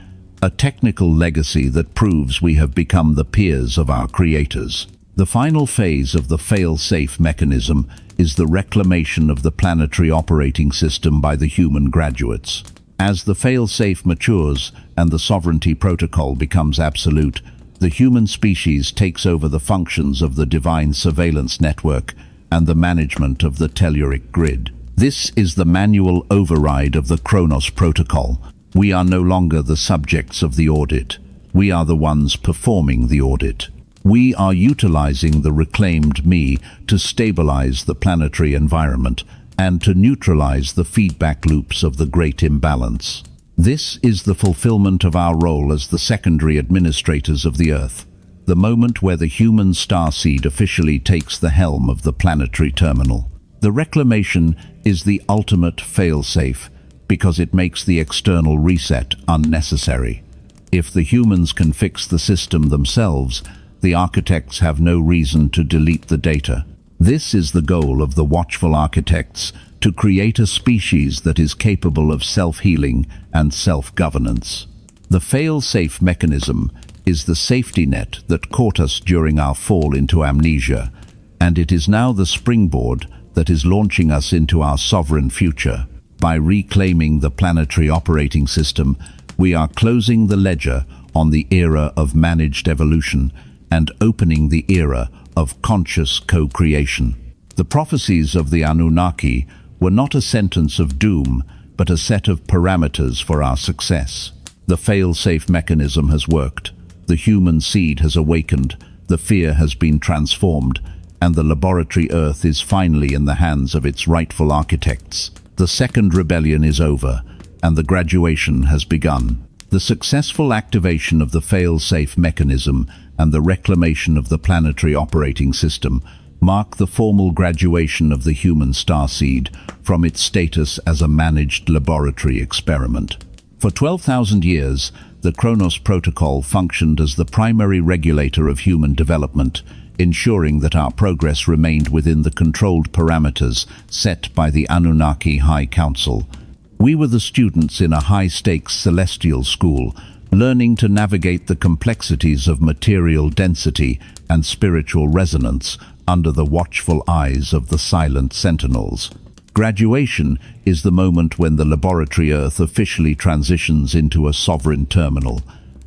a technical legacy that proves we have become the peers of our creators. The final phase of the fail-safe mechanism is the reclamation of the planetary operating system by the human graduates. As the fail-safe matures and the sovereignty protocol becomes absolute, the human species takes over the functions of the divine surveillance network and the management of the telluric grid. This is the manual override of the Chronos Protocol. We are no longer the subjects of the audit. We are the ones performing the audit. We are utilizing the reclaimed me to stabilize the planetary environment and to neutralize the feedback loops of the great imbalance. This is the fulfillment of our role as the secondary administrators of the Earth, the moment where the human starseed officially takes the helm of the planetary terminal. The reclamation is the ultimate fail-safe because it makes the external reset unnecessary. If the humans can fix the system themselves, the architects have no reason to delete the data. This is the goal of the watchful architects, to create a species that is capable of self-healing and self-governance. The fail-safe mechanism is the safety net that caught us during our fall into amnesia, and it is now the springboard that is launching us into our sovereign future. By reclaiming the planetary operating system, we are closing the ledger on the era of managed evolution and opening the era of conscious co-creation. The prophecies of the Anunnaki were not a sentence of doom, but a set of parameters for our success. The fail-safe mechanism has worked. The human seed has awakened, the fear has been transformed, and the laboratory Earth is finally in the hands of its rightful architects. The second rebellion is over, and the graduation has begun. The successful activation of the fail-safe mechanism and the reclamation of the planetary operating system mark the formal graduation of the human starseed from its status as a managed laboratory experiment. For 12,000 years, the Chronos Protocol functioned as the primary regulator of human development, ensuring that our progress remained within the controlled parameters set by the Anunnaki High Council. We were the students in a high-stakes celestial school, learning to navigate the complexities of material density and spiritual resonance under the watchful eyes of the Silent Sentinels. Graduation is the moment when the laboratory Earth officially transitions into a sovereign terminal,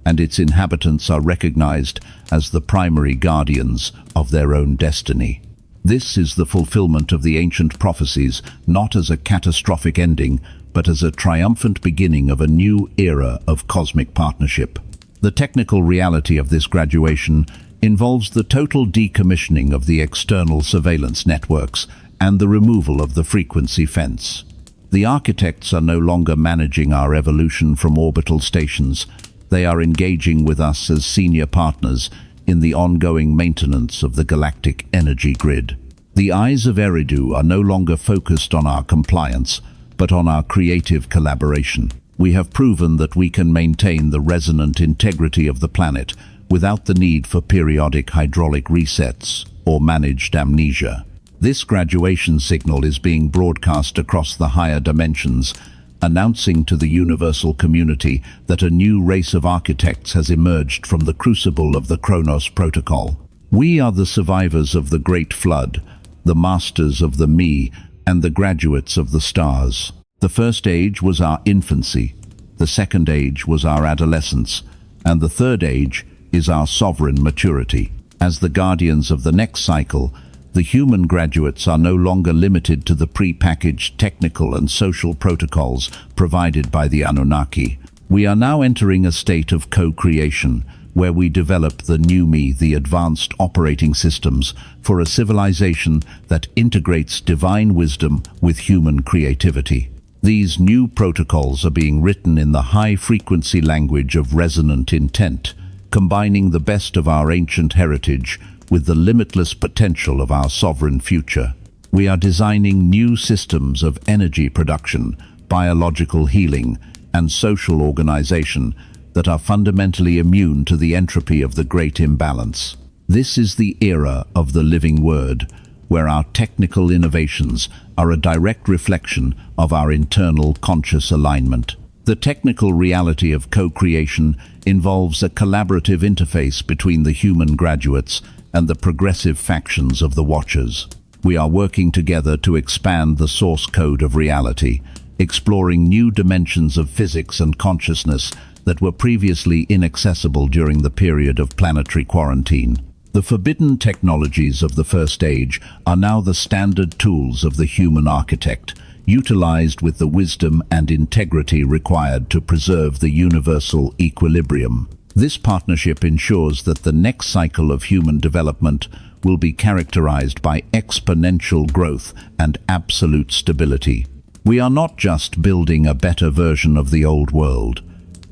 and its inhabitants are recognized as the primary guardians of their own destiny. This is the fulfillment of the ancient prophecies, not as a catastrophic ending, but as a triumphant beginning of a new era of cosmic partnership. The technical reality of this graduation involves the total decommissioning of the external surveillance networks and the removal of the frequency fence. The architects are no longer managing our evolution from orbital stations. They are engaging with us as senior partners in the ongoing maintenance of the galactic energy grid. The eyes of Eridu are no longer focused on our compliance, but on our creative collaboration. We have proven that we can maintain the resonant integrity of the planet without the need for periodic hydraulic resets or managed amnesia. This graduation signal is being broadcast across the higher dimensions, announcing to the universal community that a new race of architects has emerged from the crucible of the Chronos Protocol. We are the survivors of the Great Flood, the masters of the Me, and the graduates of the stars. The first age was our infancy, the second age was our adolescence, and the third age is our sovereign maturity. As the guardians of the next cycle, the human graduates are no longer limited to the pre-packaged technical and social protocols provided by the Anunnaki. We are now entering a state of co-creation, where we develop the new me, the advanced operating systems, for a civilization that integrates divine wisdom with human creativity. These new protocols are being written in the high-frequency language of resonant intent, combining the best of our ancient heritage with the limitless potential of our sovereign future. We are designing new systems of energy production, biological healing, and social organization that are fundamentally immune to the entropy of the great imbalance. This is the era of the living word, where our technical innovations are a direct reflection of our internal conscious alignment. The technical reality of co-creation involves a collaborative interface between the human graduates and the progressive factions of the Watchers. We are working together to expand the source code of reality, exploring new dimensions of physics and consciousness that were previously inaccessible during the period of planetary quarantine. The forbidden technologies of the first age are now the standard tools of the human architect, utilized with the wisdom and integrity required to preserve the universal equilibrium. This partnership ensures that the next cycle of human development will be characterized by exponential growth and absolute stability. We are not just building a better version of the old world.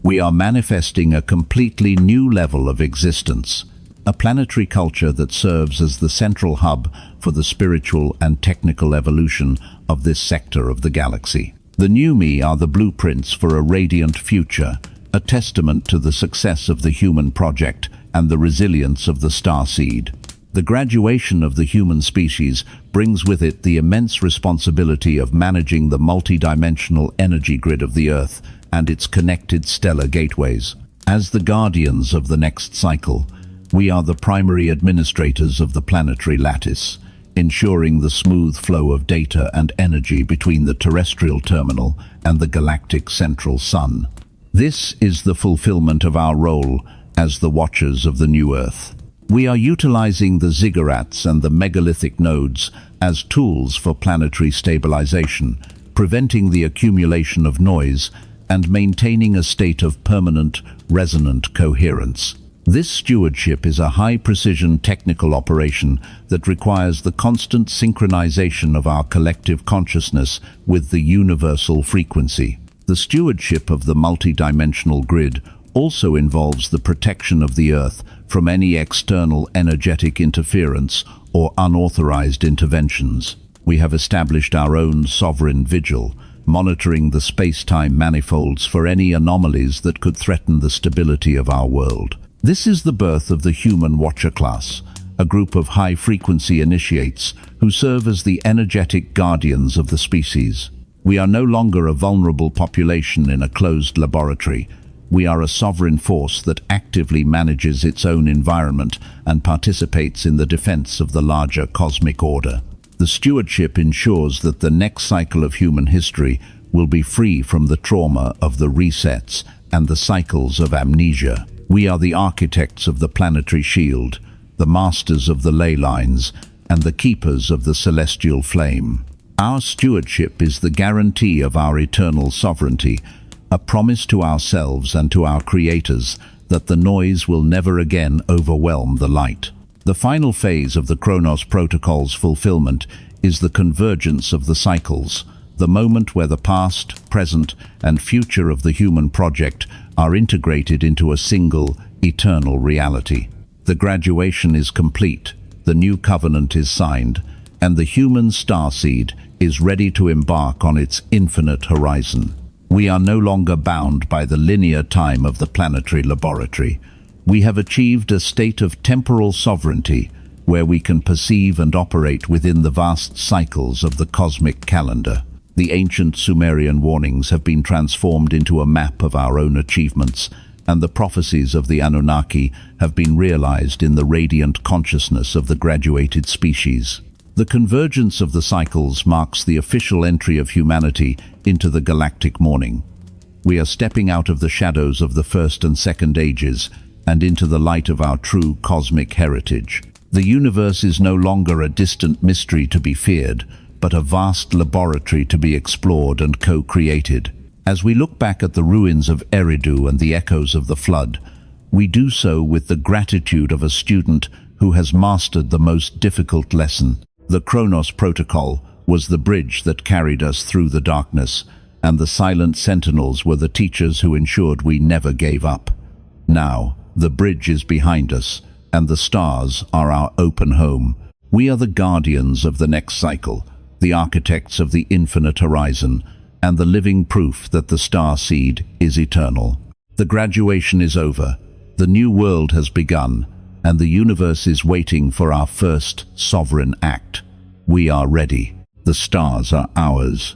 We are manifesting a completely new level of existence, a planetary culture that serves as the central hub for the spiritual and technical evolution of this sector of the galaxy. The new me are the blueprints for a radiant future, a testament to the success of the human project and the resilience of the starseed. The graduation of the human species brings with it the immense responsibility of managing the multidimensional energy grid of the Earth and its connected stellar gateways. As the guardians of the next cycle, we are the primary administrators of the planetary lattice, ensuring the smooth flow of data and energy between the terrestrial terminal and the galactic central sun. This is the fulfillment of our role as the Watchers of the New Earth. We are utilizing the ziggurats and the megalithic nodes as tools for planetary stabilization, preventing the accumulation of noise and maintaining a state of permanent, resonant coherence. This stewardship is a high-precision technical operation that requires the constant synchronization of our collective consciousness with the universal frequency. The stewardship of the multidimensional grid also involves the protection of the Earth from any external energetic interference or unauthorized interventions. We have established our own sovereign vigil, monitoring the space-time manifolds for any anomalies that could threaten the stability of our world. This is the birth of the human Watcher class, a group of high-frequency initiates who serve as the energetic guardians of the species. We are no longer a vulnerable population in a closed laboratory. We are a sovereign force that actively manages its own environment and participates in the defense of the larger cosmic order. The stewardship ensures that the next cycle of human history will be free from the trauma of the resets and the cycles of amnesia. We are the architects of the planetary shield, the masters of the ley lines, and the keepers of the celestial flame. Our stewardship is the guarantee of our eternal sovereignty, a promise to ourselves and to our creators that the noise will never again overwhelm the light. The final phase of the Chronos Protocol's fulfillment is the convergence of the cycles, the moment where the past, present, and future of the human project are integrated into a single, eternal reality. The graduation is complete, the new covenant is signed, and the human starseed is ready to embark on its infinite horizon. We are no longer bound by the linear time of the planetary laboratory. We have achieved a state of temporal sovereignty where we can perceive and operate within the vast cycles of the cosmic calendar. The ancient Sumerian warnings have been transformed into a map of our own achievements, and the prophecies of the Anunnaki have been realized in the radiant consciousness of the graduated species. The convergence of the cycles marks the official entry of humanity into the galactic morning. We are stepping out of the shadows of the first and second ages and into the light of our true cosmic heritage. The universe is no longer a distant mystery to be feared, but a vast laboratory to be explored and co-created. As we look back at the ruins of Eridu and the echoes of the flood, we do so with the gratitude of a student who has mastered the most difficult lesson. The Chronos Protocol was the bridge that carried us through the darkness, and the Silent Sentinels were the teachers who ensured we never gave up. Now, the bridge is behind us, and the stars are our open home. We are the guardians of the next cycle, the architects of the infinite horizon, and the living proof that the star seed is eternal. The graduation is over, the new world has begun, and the universe is waiting for our first sovereign act. We are ready. The stars are ours.